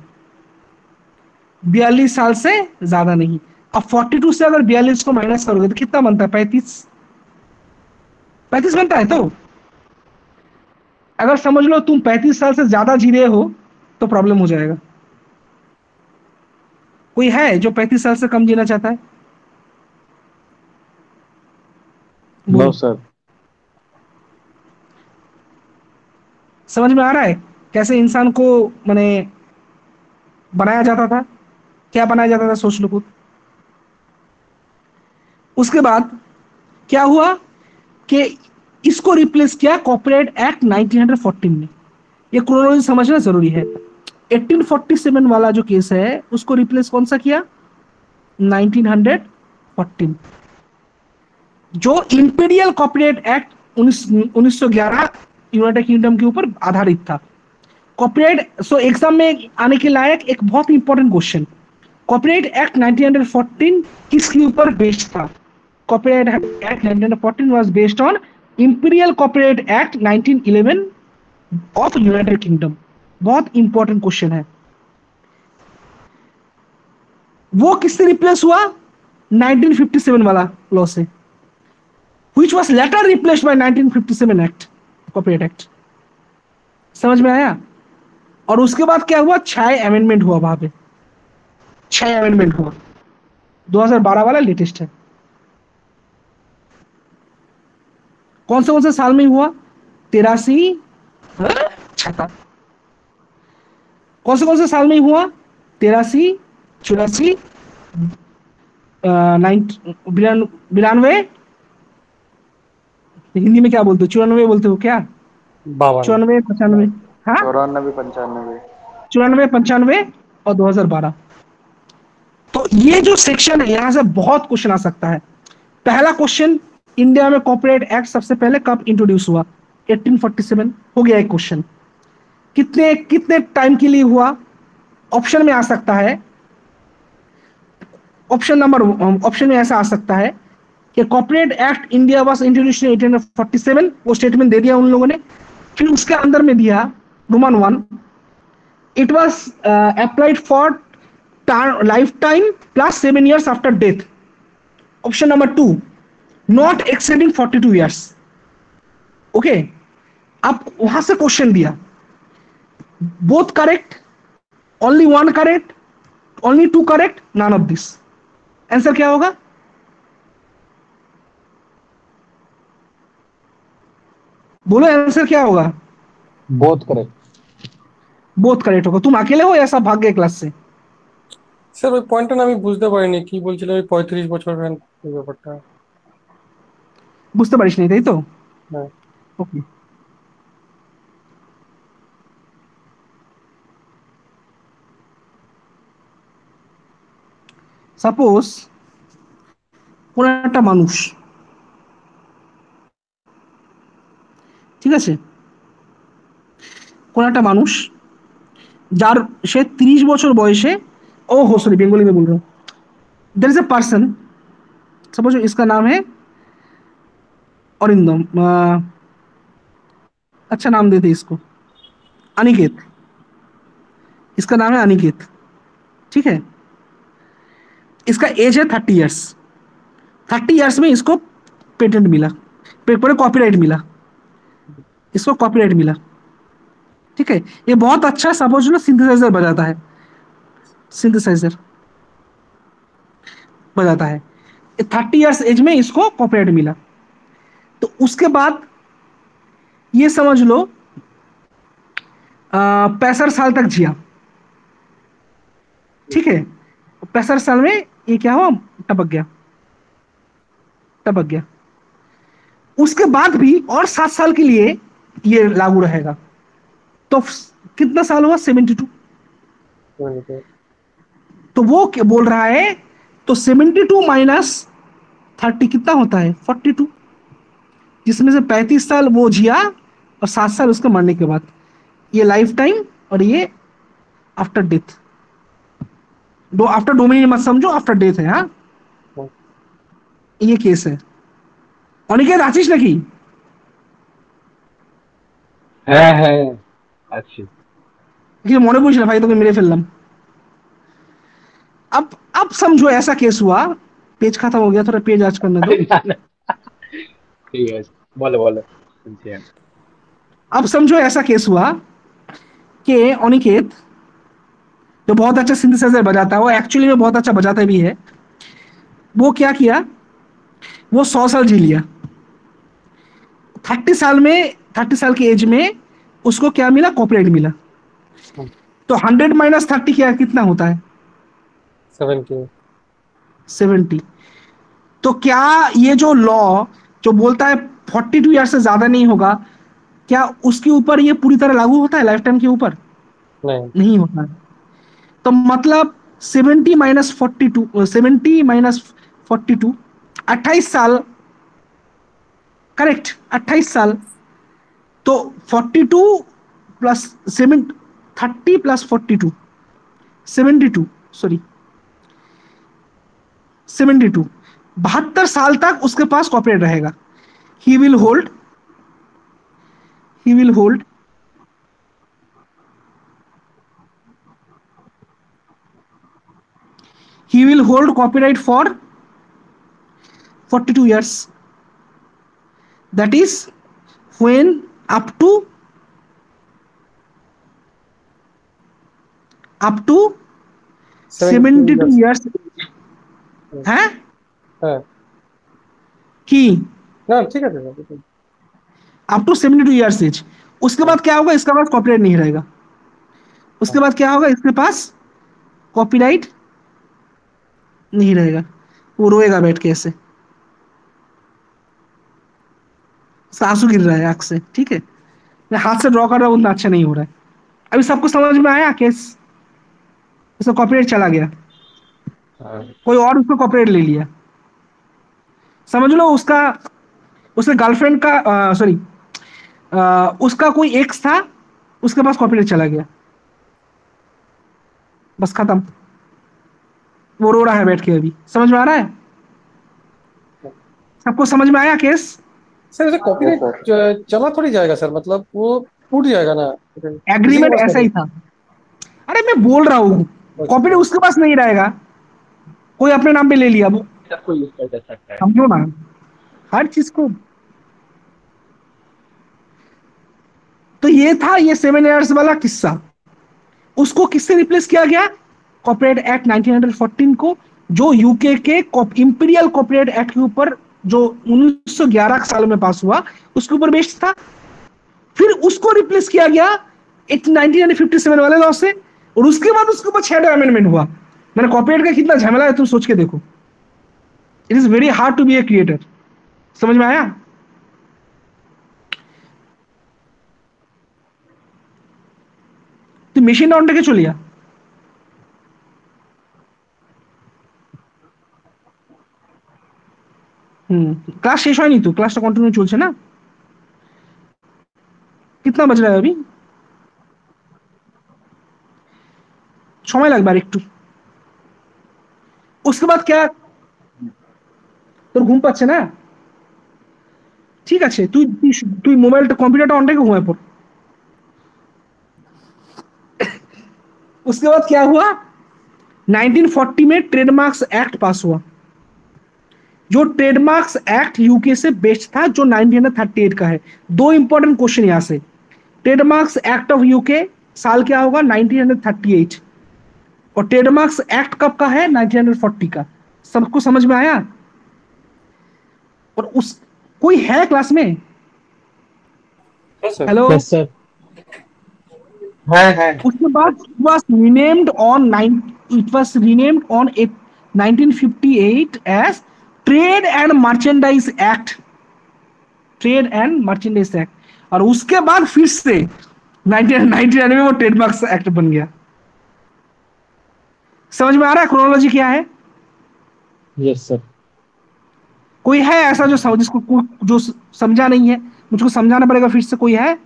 S1: 42 साल से ज्यादा नहीं। अब 42 से अगर 42 को माइनस करोगे तो कितना बनता है? 35 बनता है। तो अगर समझ लो तुम 35 साल से ज्यादा जी रहे हो तो प्रॉब्लम हो जाएगा। कोई है जो 35 साल से कम जीना चाहता है?
S3: No sir.
S1: समझ में आ रहा है कैसे इंसान को माने बनाया जाता था? क्या बनाया जाता था सोच लो खुद। उसके बाद क्या हुआ कि इसको रिप्लेस किया कॉपीराइट एक्ट 1914 में। ये क्रोनोलॉजी समझना जरूरी है। 1847 वाला जो केस है उसको रिप्लेस कौन सा किया? 1914। जो imperial copyright act 1911 United kingdom के ऊपर आधारित था। कॉपीराइट सो एग्जाम में आने के लायक एक बहुत इंपॉर्टेंट क्वेश्चन, कॉपीराइट एक्ट 1914 किसके ऊपर बेस्ड था? Copyright act 1914 was based on imperial copyright act 1911 of United kingdom. बहुत इंपॉर्टेंट क्वेश्चन है। वो किससे रिप्लेस हुआ? 1957 वाला लॉ से, which was later replaced by 1957 act, copyright act. समझ में आया? और उसके बाद क्या हुआ? 6 अमेंडमेंट हुआ वहां पे, 6 अमेंडमेंट हुआ। 2012 वाला लेटेस्ट है। कौन से साल में हुआ? 83 छठा। कौन से साल में हुआ? 83 84 92। हिंदी में क्या बोलते हो? 94 बोलते हो क्या? 94 95। हाँ
S5: 94 95।
S1: 94 95 और 2012। तो ये जो सेक्शन है यहां से बहुत क्वेश्चन आ सकता है। पहला क्वेश्चन, इंडिया में कॉपीराइट एक्ट सबसे पहले कब इंट्रोड्यूस हुआ? 1847 हो गया एक क्वेश्चन। कितने कितने टाइम के लिए हुआ? ऑप्शन में आ सकता है, ऑप्शन में ऐसा आ सकता है कि copyright act India was introduced in 1847, वो स्टेटमेंट दे दिया उन लोगों ने। फिर उसके अंदर में दिया Roman 1, it was applied for life time plus 7 years after death. Option number 2, not exceeding 42 years. Okay, अब वहां से क्वेश्चन दिया, both correct, only 1 correct, only 2 correct, none of this. Answer क्या होगा? बोलो आंसर क्या होगा?
S3: Both correct.
S1: बोथ करेक्ट होगा। तुम अकेले हो या सब भाग गए क्लास से?
S2: স্যার ওই পয়েন্টটা না আমি বুঝতে পারিনি কি বলছিলেন, ওই 35 বছর এই ব্যাপারটা।
S1: বুঝতে পারিস নাই তাই তো?
S2: হ্যাঁ।
S1: ওকে, সাপোজ কোন একটা মানুষ, ঠিক আছে, কোন একটা মানুষ যার সে 30 বছর বয়সে, ओ हो सॉरी बंगाली में बोल रहा हूँ, there is a person, suppose इसका नाम है अरिंदम, अच्छा नाम देते इसको अनिकेत, इसका नाम है अनिकेत, ठीक है। इसका एज है 30 ईयर्स। 30 ईयर्स में इसको पेटेंट मिला, कॉपीराइट मिला, इसको कॉपीराइट मिला, ठीक है। ये बहुत अच्छा सपोज ना सिंथेसाइजर बजाता है, सिंथेसाइजर, बजाता है। 30 ईयर्स एज में इसको कॉपीराइट मिला। तो उसके बाद ये समझ लो 65 साल तक जिया, ठीक है। 65 साल में ये क्या हुआ, टपक गया, टपक गया। उसके बाद भी और 7 साल के लिए ये लागू रहेगा। तो कितना साल हुआ, 72। तो वो क्या बोल रहा है, तो 72 माइनस 30 कितना होता है, 42, जिसमें से 35 साल वो जिया और 7 साल उसके मरने के बाद। ये लाइफ टाइम और ये आफ्टर डेथ। दो आफ्टर डोमिनियन मत समझो, आफ्टर डेथ है। हाँ, ये केस है। অনিকেত আছিস নাকি?
S7: হ্যাঁ হ্যাঁ আছি।
S1: ये মনে পড়িস না ভাই, তোকে মেরে ফেললাম। अब समझो ऐसा केस हुआ, पेज खत्म हो गया, थोड़ा पेज आज करने दो।
S7: না না ঠিক আছে, বলো বলো, শুনছি আমি।
S1: अब समझो ऐसा केस हुआ कि अनिकेत जो बहुत अच्छा सिंथेसाइजर बजाता है, वो एक्चुअली में बहुत अच्छा बजाता भी है, वो क्या किया, वो 100 साल जी लिया। 30 साल में, 30 साल की एज में उसको क्या मिला, कॉपीराइट मिला। तो 100 माइनस 30 क्या कितना होता है, 70। तो क्या ये जो लॉ जो बोलता है 42 ईयर से ज्यादा नहीं होगा, क्या उसके ऊपर ये पूरी तरह लागू होता है, लाइफ टाइम के ऊपर नहीं होता है। तो मतलब 70 माइनस 42, 70 माइनस 42, 28 साल, करेक्ट, 28 साल। तो 42 प्लस 7, 30 प्लस 42, 72, सॉरी 72, 72 साल तक उसके पास कॉपीराइट रहेगा। He will hold copyright for 42 years. That is when up to 72 years है कि
S2: ठीक है,
S1: अप टू 72 ईयर्स एज। उसके बाद क्या होगा, इसके पास कॉपीराइट नहीं रहेगा। उसके बाद क्या होगा, इसके पास कॉपीराइट नहीं रहेगा। वो रोएगा बैठ के ऐसे, आंसू गिर रहा है आंख से, ठीक है। मैं हाथ से ड्रॉ कर रहा हूँ, उतना अच्छा नहीं हो रहा है। अभी सबको समझ में आया केस, उसका कॉपीराइट चला गया, कोई और उसको कॉपीराइट ले लिया। समझ लो उसका, उसके गर्लफ्रेंड का, सॉरी उसका कोई एक्स था, उसके पास कॉपीराइट चला गया, बस खत्म। वो रो रहा है बैठ के। अभी समझ में आ रहा है, सबको समझ में आया केस?
S2: सर ऐसे कॉपीराइट चला थोड़ी जाएगा सर, मतलब वो टूट जाएगा ना,
S1: एग्रीमेंट ऐसा ही था। अरे मैं बोल रहा हूँ कॉपीराइट उसके पास नहीं रहेगा, कोई अपने नाम पे ले लिया, वो
S7: सबको यूज कर सकता है।
S1: समझो ना हर चीज को। तो ये था ये 7 इयर्स वाला किस्सा। उसको किससे रिप्लेस किया गया, कॉपीराइट एक्ट 1914 को, जो यूके के इंपीरियल कॉपीराइट एक्ट के ऊपर जो 1911 साल में पास हुआ, उसके ऊपर बेस्ड था। फिर उसको रिप्लेस किया गया 1957 वाले लॉ से, और उसके बाद उसके ऊपर 6 अमेंडमेंट हुआ। मैंने कॉपीराइट का कितना झमेला है तुम सोच के देखो। It is very hard to be a creator. समझ में आया? তুই মেশিন ডাউন থেকে চলিয়া क्लास शेष হয়নি তো, ক্লাসটা কন্টিনিউ চলছে না? कितना बज रहा है अभी? समय লাগবে আর একটু। उसके बाद क्या, তোর ঘুম পাচ্ছে না? ঠিক আছে, তুই তুই মোবাইলটা কম্পিউটারটা অন রেখে ঘুমায় পড়। उसके बाद क्या हुआ, 1940 में ट्रेडमार्क्स एक्ट पास हुआ। जो ट्रेडमार्क्स एक्ट यूके से बेस्ड था, जो 1938 का है। दो इंपॉर्टेंट क्वेश्चन यहां से, ट्रेडमार्क्स एक्ट ऑफ यूके साल क्या होगा, 1938, और ट्रेडमार्क्स एक्ट कब का है, 1940 का। सबको समझ में आया? और उस कोई है क्लास में?
S2: Yes, sir.
S1: Hello?
S6: Yes, sir.
S5: है
S1: उसके बाद it was renamed on 1958 as Trade and Merchandise Act. Trade and merchandise act. और उसके बाद फिर से 1999 में वो ट्रेडमार्क्स एक्ट बन गया। समझ में आ रहा है क्रोनोलॉजी क्या है?
S6: Yes, sir.
S1: कोई है ऐसा जो जो समझा नहीं है? मुझको समझाना पड़ेगा फिर से। कोई है?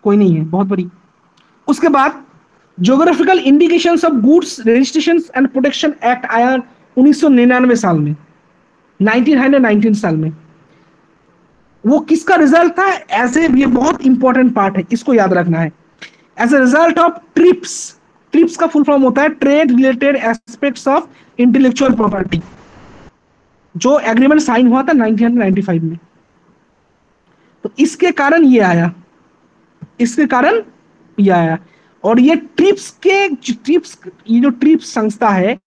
S1: कोई नहीं है, बहुत बड़ी। उसके बाद geographical indications of goods registration and protection act आया 1999 साल में, 1919 साल में। वो किसका रिजल्ट था? ऐसे ये बहुत इंपॉर्टेंट पार्ट है, इसको याद रखना है। As a result of TRIPS. TRIPS का फुल फॉर्म होता है trade related aspects of intellectual property, जो एग्रीमेंट साइन हुआ था 1995 में। तो इसके कारण ये आया, इसके कारण ये आया। और ये ये जो ट्रिप्स संस्था है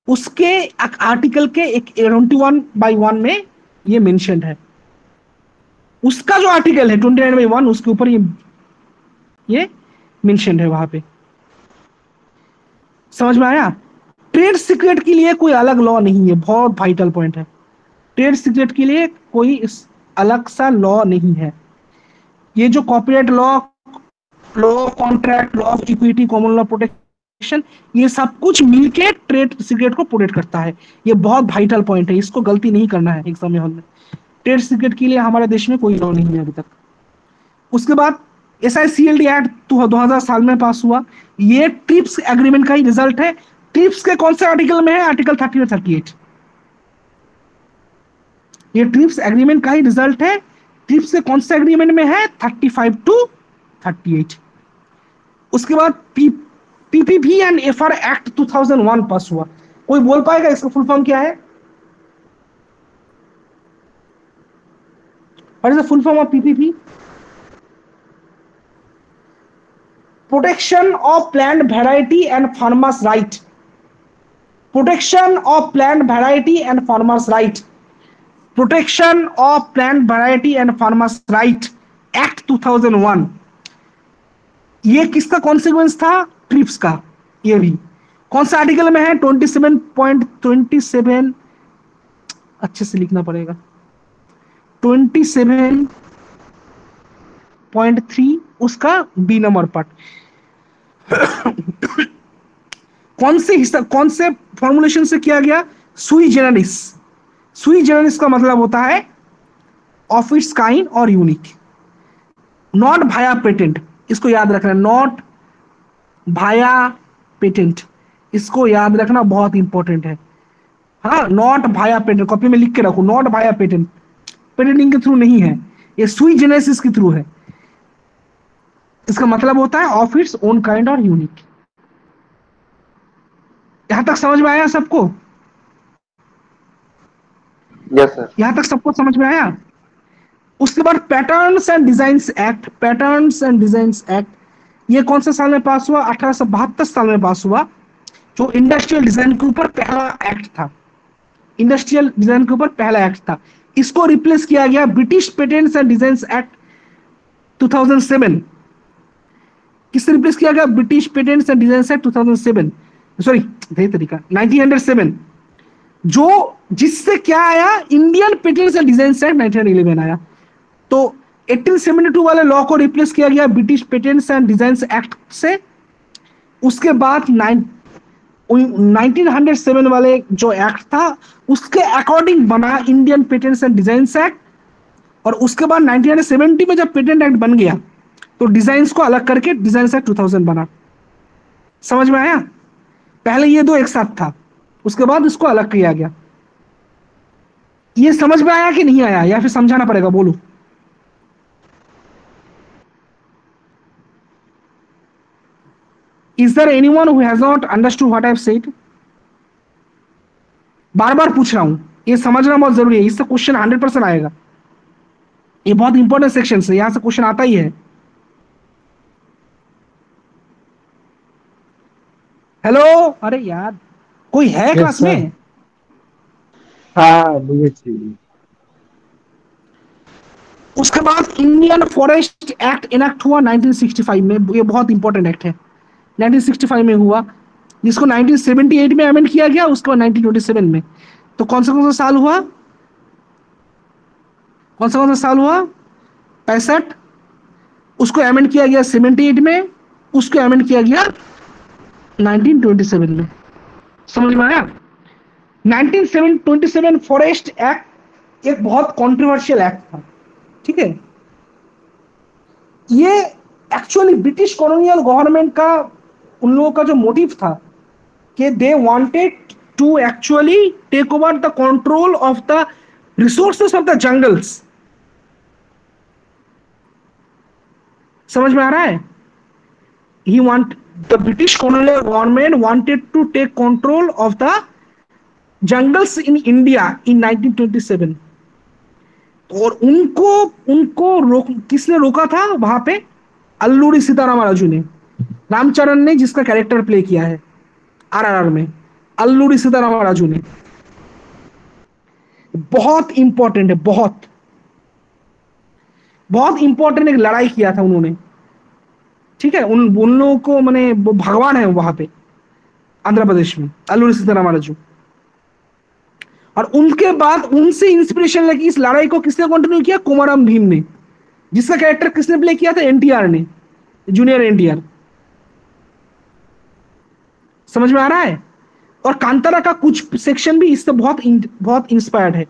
S1: उसके आर्टिकल के 21/1 में ये मेंशन्ड है। उसका जो आर्टिकल है 29/1 उसके ऊपर ये मेंशन्ड है वहां पे। समझ में आया? ट्रेड सीक्रेट के लिए कोई अलग लॉ नहीं है, बहुत वाइटल पॉइंट है। ट्रेड सीक्रेट के लिए कोई अलग सा लॉ नहीं है। ये जो copyright law, contract law of equity, common law protection, ये सब कुछ मिलके ट्रेड सीक्रेट को प्रोटेक्ट करता है। ये बहुत वाइटल पॉइंट है, इसको गलती नहीं करना है एग्जाम हॉल में। ट्रेड सीक्रेट के लिए हमारे देश में कोई लॉ नहीं है अभी तक। उसके बाद SICLD एक्ट 2000 साल में पास हुआ। ये ट्रिप्स एग्रीमेंट का ही रिजल्ट है। ट्रिप्स के कौन से आर्टिकल में है? आर्टिकल 30 और 38। ये ट्रिप्स एग्रीमेंट का ही रिजल्ट है। ट्रिप्स के कौन से एग्रीमेंट में है? 35 to 38। उसके बाद PPP एंड FR एक्ट 2001 पास हुआ। कोई बोल पाएगा इसका फुल फॉर्म क्या है? What is the full form of PPP? Protection of plant variety and farmers' right. Protection of plant variety and farmers' right. Protection of plant variety and farmers' right Act 2001। ये किसका कॉन्सिक्वेंस था? ट्रिप्स का। ये भी कौन सा आर्टिकल में है? 27.27, अच्छे से लिखना पड़ेगा, 27.3 उसका बी नंबर पार्ट। कौन से फॉर्मुलेशन से किया गया? सुई जेनरिस। सुई जेनरिस का मतलब होता है ऑफ इट्स काइंड और यूनिक। नॉट भाया पेटेंट, इसको याद रखना, नॉट भाया पेटेंट, इसको याद रखना, बहुत इंपॉर्टेंट है। हाँ, नॉट भाया पेटेंट कॉपी में लिख के रखो, नॉट भाया पेटेंट, पेटेंटिंग के थ्रू नहीं है, ये सुई जेनेसिस के थ्रू है। इसका मतलब होता है ऑफ इट्स ओन काइंड और यूनिक। यहां तक समझ में आया सबको?
S5: Yes sir.
S1: यहां तक सबको समझ में आया? उसके बाद patterns and designs act. Patterns and designs act ये कौन से साल में पास हुआ? 1872 साल में पास हुआ, जो इंडस्ट्रियल डिजाइन के ऊपर पहला एक्ट था। इंडस्ट्रियल डिजाइन के ऊपर पहला एक्ट था। इसको रिप्लेस किया गया British patents and designs act 2007। किससे रिप्लेस किया गया? British patents and designs act 2007, sorry 1907, जो जिससे क्या आया? Indian patents and designs act 1911 आया। तो 1872 वाले लॉ को रिप्लेस किया गया British patents and designs act से। उसके बाद 1907 वाले जो एक्ट था उसके अकॉर्डिंग बना Indian patents and designs act. और उसके बाद 1970 में जब पेटेंट एक्ट बन गया तो डिजाइन्स को अलग करके डिजाइन्स एक्ट 2000 बना। समझ में आया? पहले ये दो एक साथ था, उसके बाद इसको अलग किया गया। ये समझ में आया कि नहीं आया, या फिर समझाना पड़ेगा? बोलो। Is there anyone who has not understood what I have said? बार बार पूछ रहा हूं, ये समझना बहुत जरूरी है, इससे क्वेश्चन 100% आएगा। ये बहुत इंपॉर्टेंट सेक्शन है, यहां से क्वेश्चन आता ही है। हेलो, अरे यार कोई है
S6: यस
S1: क्लास
S6: सर।
S1: में?
S7: हाँ मुझे चाहिए।
S1: उसके बाद इंडियन फॉरेस्ट एक्ट इनैक्ट हुआ 1965 में, ये बहुत इंपॉर्टेंट एक्ट है, 1965 में हुआ, जिसको 1978 में अमेंड किया गया, उसके बाद 1927 में। तो कौन सा साल हुआ? कौन सा साल हुआ? 65। उसको अमेंड किया गया 78 में, उसको अमेंड किया गया 1927 में। समझ में आया? 1927 फॉरेस्ट एक्ट एक बहुत कॉन्ट्रोवर्शियल एक्ट था, ठीक है। ये एक्चुअली ब्रिटिश कॉलोनियल गवर्नमेंट का, उन लोगों का जो मोटिव था कि they wanted to actually take over the control of the resources of the jungles. समझ में आ रहा है? he want the British colonial government wanted to take control of the jungles in India in 1927। और उनको उनको किसने रोका था वहां पे? अल्लूरी सीताराम राजू ने, रामचरण ने, जिसका कैरेक्टर प्ले किया है आरआरआर में, अल्लूरी सीताराम राजू ने। बहुत इंपॉर्टेंट है, बहुत बहुत इंपॉर्टेंट एक लड़ाई किया था उन्होंने, ठीक है। उन लोगों को मैंने, वो भगवान है वहां पे आंध्र प्रदेश में, अल्लूरी सीताराम राजू। और उनके बाद उनसे इंस्पिरेशन लगी, इस लड़ाई को किसने कंटिन्यू किया? कोमाराम भीम ने, जिसका कैरेक्टर किसने प्ले किया था? एनटीआर ने, जूनियर एनटीआर। समझ में आ रहा है? और कांतारा का कुछ सेक्शन भी इससे बहुत इंस्पायर्ड है।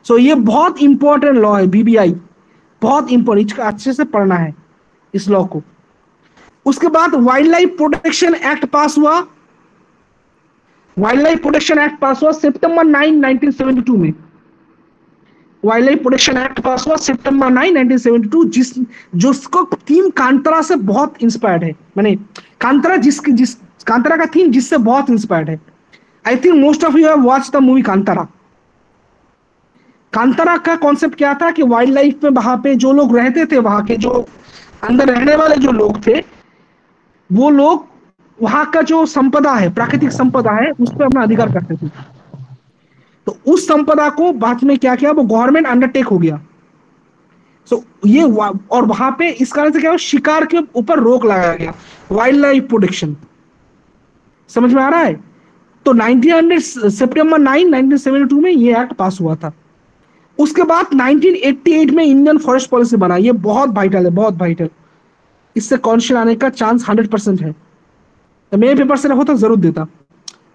S1: सो ये बहुत इंपॉर्टेंट लॉ है, बीबीआई बहुत इंपॉर्टेंट, इसका अच्छे से पढ़ना है इस लॉ को। उसके बाद wildlife protection act pass हुआ, wildlife protection act pass हुआ सितंबर 9 1972 में। Wildlife protection act pass हुआ सितंबर 9 1972, जिसको थीम कांतारा से बहुत इंस्पायर्ड है। मैंने कांतारा का थीम जिससे बहुत इंस्पायर्ड है। I think most of you have watch the movie Kantara. Kantara का कॉन्सेप्ट क्या था कि वाइल्ड लाइफ में वहां पे जो लोग रहते थे, वहां के जो अंदर रहने वाले जो लोग थे, वो लोग वहां का जो संपदा है, प्राकृतिक संपदा है, उस पर अपना अधिकार करते थे। तो उस संपदा को बाद में क्या किया, वो गवर्नमेंट अंडरटेक हो गया। सो ये और वहां पे इस कारण से क्या हुआ, शिकार के ऊपर रोक लगाया गया, वाइल्ड लाइफ प्रोटेक्शन। समझ में आ रहा है? तो 1900 सितंबर 9 1972 में ये एक्ट पास हुआ था। उसके बाद 1988 में इंडियन फॉरेस्ट पॉलिसी बना। ये बहुत वाइटल है, बहुत वाइटल। इससे कॉन्शियल आने का चांस 100% है। तो मेरे पेपर से होता जरूर देता।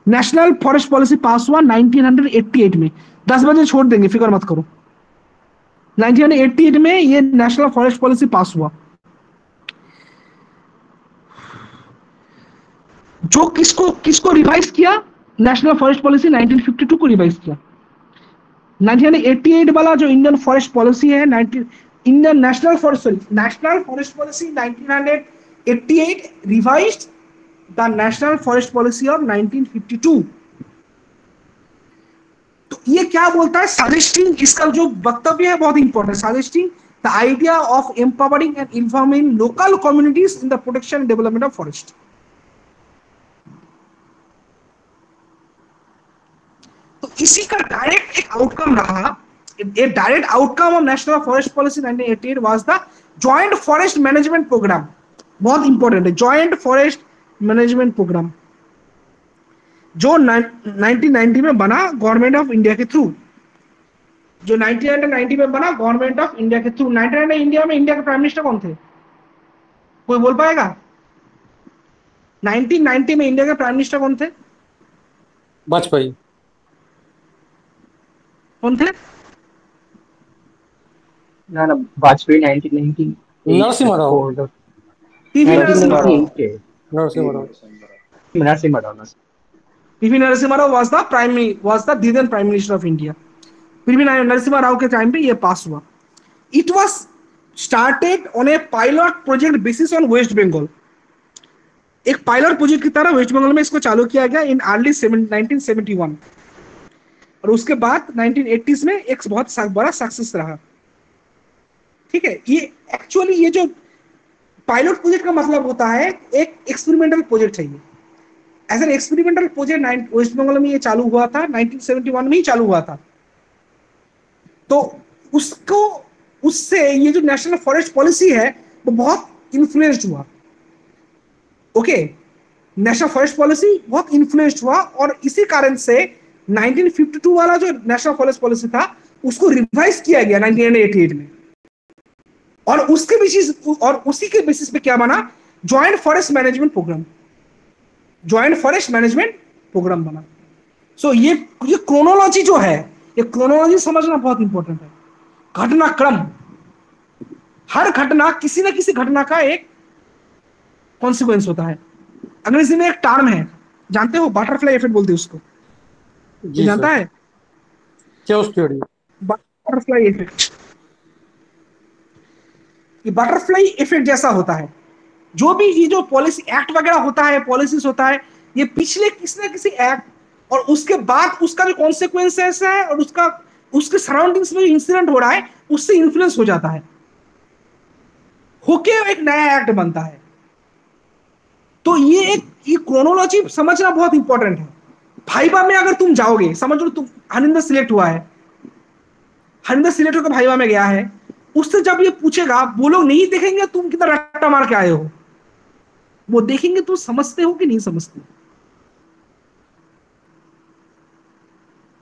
S1: नेशनल फॉरेस्ट पॉलिसी पास हुआ 1988 में। 10 बजे छोड़ देंगे, फिक्र मत करो। 1988 में ये नेशनल फॉरेस्ट पॉलिसी पास हुआ, जो किसको किसको रिवाइज किया? नेशनल फॉरेस्ट पॉलिसी 1952 को रिवाइज किया। 1988 वाला जो इंडियन फॉरेस्ट पॉलिसी है, Indian national forest policy 1988 revised the national forest policy of 1952। तो ये क्या बोलता है? सजेस्टिंग, इसका जो वक्तव्य है बहुत important, suggesting the idea of empowering and informing local communities in the protection and development of forest. तो इसी का डायरेक्ट एक आउटकम रहा, a direct outcome of national forest policy 1988 was the joint forest management program। बहुत इंपॉर्टेंट है, जॉइंट फॉरेस्ट मैनेजमेंट प्रोग्राम, जो 1990 में बना गवर्नमेंट ऑफ इंडिया के थ्रू। जो 1990 में बना गवर्नमेंट ऑफ इंडिया के थ्रू। 1990 इंडिया में इंडिया के प्राइम मिनिस्टर कौन थे? कोई बोल पाएगा? 1990 में इंडिया के प्राइम मिनिस्टर कौन थे?
S2: वाजपेयी।
S1: कौन थे?
S7: ना ना Vajpayee 1990
S2: Narasimha Rao.
S1: PV Narasimha Rao.
S7: 1998
S2: Narasimha Rao.
S7: Narasimha Rao.
S1: PV Narasimha Rao was the then prime minister of India। PV Narasimha Rao के टाइम पे ये पास हुआ। It was started on a pilot project basis on West Bengal। एक पायलट प्रोजेक्ट की तरह वेस्ट बंगाल में इसको चालू किया गया इन अर्ली 1971। और उसके बाद 1980s में एक बहुत बड़ा सक्सेस रहा। ठीक है, ये एक्चुअली ये जो पायलट प्रोजेक्ट का मतलब होता है, एक एक्सपेरिमेंटल प्रोजेक्ट है ये। As an experimental project West Bengal में ये चालू हुआ था, 1971 में ही चालू हुआ था। तो उसको उससे ये जो नेशनल फॉरेस्ट पॉलिसी है वो बहुत इन्फ्लुएंस्ड हुआ। ओके, नेशनल फॉरेस्ट पॉलिसी बहुत इन्फ्लुएंस्ड हुआ और इसी कारण से 1952 वाला जो नेशनल फॉरेस्ट पॉलिसी था उसको रिवाइज किया गया 1988 में, और उसी के बेसिस पे क्या बना, joint forest management programme, joint forest management programme बना। सो ये क्रोनोलॉजी जो है, ये क्रोनोलॉजी समझना बहुत इंपॉर्टेंट है। घटनाक्रम, हर घटना किसी न किसी घटना का एक कॉन्सिक्वेंस होता है। अंग्रेजी में एक टर्म है, जानते हो, बटरफ्लाई इफेक्ट बोलते हैं उसको,
S2: जी
S1: जानता
S2: सर।
S1: है
S2: क्या उस थ्योरी?
S1: Butterfly effect. ये बटरफ्लाई इफेक्ट जैसा होता है, जो भी ये जो पॉलिसी एक्ट वगैरह होता है, पॉलिसीज होता है, ये पिछले किसी न किसी एक्ट और उसके बाद उसका जो कॉन्सिक्वेंसेस है और उसके सराउंडिंग्स में जो इंसिडेंट हो रहा है उससे इन्फ्लुएंस हो जाता है, होके एक नया एक्ट बनता है। तो ये क्रोनोलॉजी समझना बहुत इंपॉर्टेंट है। भाईबा में अगर तुम जाओगे, समझ लो तुम हरिंदर सिलेक्ट हुआ है, हरिंदर सिलेक्ट होकर भाईबा में गया है, उससे जब ये पूछेगा वो लोग नहीं देखेंगे तुम कितना रट्टा मार के आए हो, वो देखेंगे तुम समझते हो कि नहीं समझते।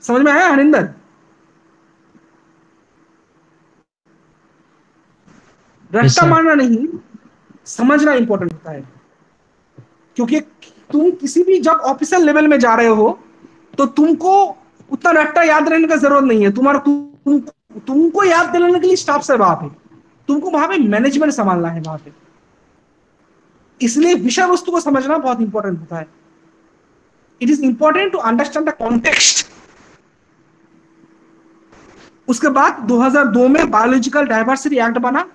S1: समझ में आया हरिंदर? रट्टा मारना नहीं, समझना इंपॉर्टेंट होता है। क्योंकि तुम किसी भी जब ऑफिशियल लेवल में जा रहे हो तो तुमको उतना रट्टा याद रहने का जरूरत नहीं है। तुमको याद दिलाने के लिए स्टाफ से वहां पे, तुमको वहां पे मैनेजमेंट संभालना है वहां पे। इसलिए विषय वस्तु को समझना बहुत इंपॉर्टेंट होता है। It is important to understand the context. उसके बाद 2002 में बायोलॉजिकल डाइवर्सिटी एक्ट बना,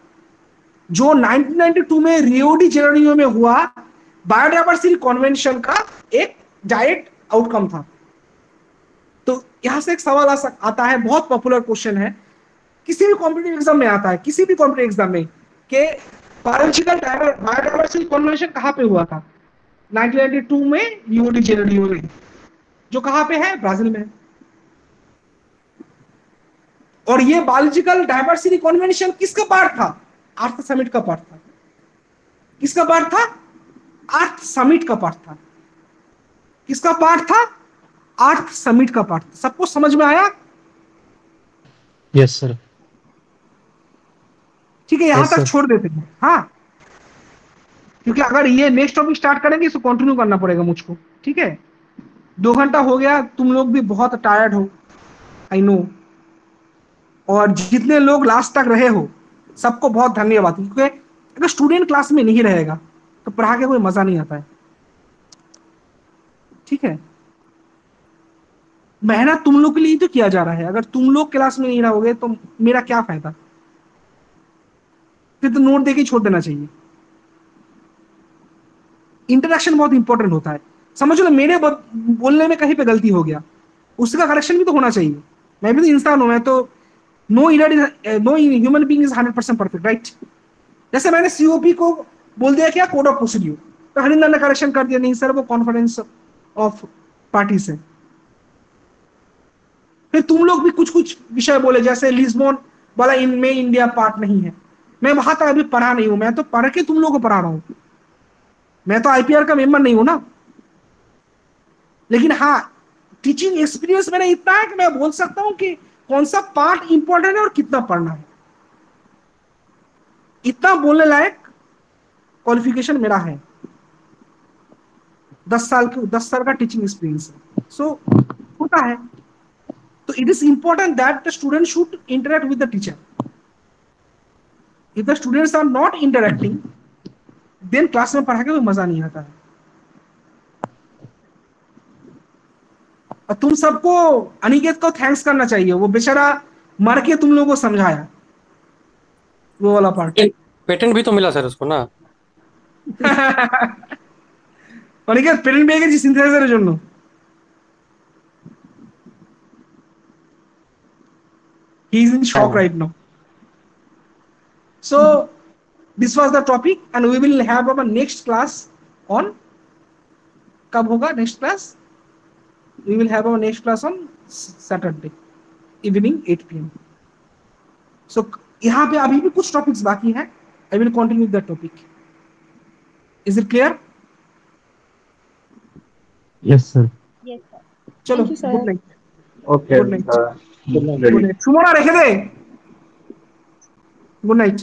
S1: जो 1992 में रियो डी जेनेरियो में हुआ बायोडाइवर्सिटी कन्वेंशन का एक डायरेक्ट आउटकम था। तो यहां से एक सवाल आता है, बहुत पॉपुलर क्वेश्चन है, किसी भी कॉम्पिटिटिव एग्जाम में आता है, किसी भी कॉम्पिटिटिव एग्जाम में, कि बायोलॉजिकल बायोडाइवर्सिटी कन्वेंशन कहां पे हुआ था? 1992 में रियो डी जेनेरियो में, जो कहां पे है? ब्राजील में। और ये बायोलॉजिकल डाइवर्सिटी कन्वेंशन किसका पार्ट था? अर्थ समिट का पार्ट था। किसका पार्ट था? अर्थ समिट का पार्ट था। किसका पार्ट था? अर्थ समिट का पार्ट था। सबको समझ में आया?
S7: Yes sir.
S1: ठीक है, यहां
S7: Yes,
S1: तक
S7: sir.
S1: छोड़ देते हैं। हाँ, क्योंकि अगर ये नेक्स्ट टॉपिक स्टार्ट करेंगे तो कंटिन्यू करना पड़ेगा मुझको। ठीक है, 2 घंटा हो गया, तुम लोग भी बहुत टायर्ड हो, आई नो। और जितने लोग लास्ट तक रहे हो सबको बहुत धन्यवाद, क्योंकि अगर स्टूडेंट क्लास में नहीं रहेगा तो पढ़ा के कोई मजा नहीं आता है। ठीक है, मेहनत तुम लोग के लिए तो किया जा रहा है। अगर तुम लोग क्लास में नहीं रहोगे तो मेरा क्या फायदा? फिर तो नोट देके छोड़ देना चाहिए। इंटरेक्शन बहुत इंपॉर्टेंट होता है। समझ लो मेरे बोलने में कहीं पे गलती हो गया, उसका करेक्शन भी तो होना चाहिए। मैं भी तो इंसान हूं, मैं तो no human being is 100% perfect, right? जैसे मैंने सीओपी को बोल दिया क्या, कोड ऑफ प्रोसीड्यूर, तो हरिंदर ने करेक्शन कर दिया, नहीं सर वो कॉन्फ्रेंस ऑफ पार्टी से। फिर तुम लोग भी कुछ कुछ विषय बोले, जैसे लिस्बोन वाला इनमें इंडिया पार्ट नहीं है। मैं वहां तक अभी पढ़ा नहीं हूं, मैं तो पढ़ के तुम लोगों को पढ़ा रहा हूं। मैं तो आईपीआर का मेंबर नहीं हूं ना। लेकिन हाँ, टीचिंग एक्सपीरियंस मेरा इतना है कि मैं बोल सकता हूं कि कौन सा पार्ट इंपॉर्टेंट है और कितना पढ़ना है। इतना बोलने लायक क्वालिफिकेशन मेरा है, 10 साल का टीचिंग एक्सपीरियंस है। सो होता है। तो it is important that the student should interact with the teacher. If the students are not interacting, then class में पढ़ा के कोई मजा नहीं आता है। और तुम सबको अनिकेत को थैंक्स करना चाहिए, वो बेचारा मर के तुम लोगों को समझाया वो वाला पार्ट।
S2: पेटेंट भी तो मिला सर उसको ना।
S1: অনিকেত পেটেন্ট পেয়ে গেছি সিনথেসাইজের জন্য। He is in shock right now. So this was the topic and we will have our next class on कब होगा next class? We will have our next class on Saturday evening 8 PM. So यहाँ पे अभी भी कुछ टॉपिक्स बाकी हैं. I will continue that topic. Is it clear?
S8: Yes, sir.
S4: Yes, sir.
S1: चलो
S4: Thank you, sir.
S1: Good night.
S5: Okay.
S1: Good night.
S5: Good night.
S1: Good night. सुमना रेखे दे. Good night.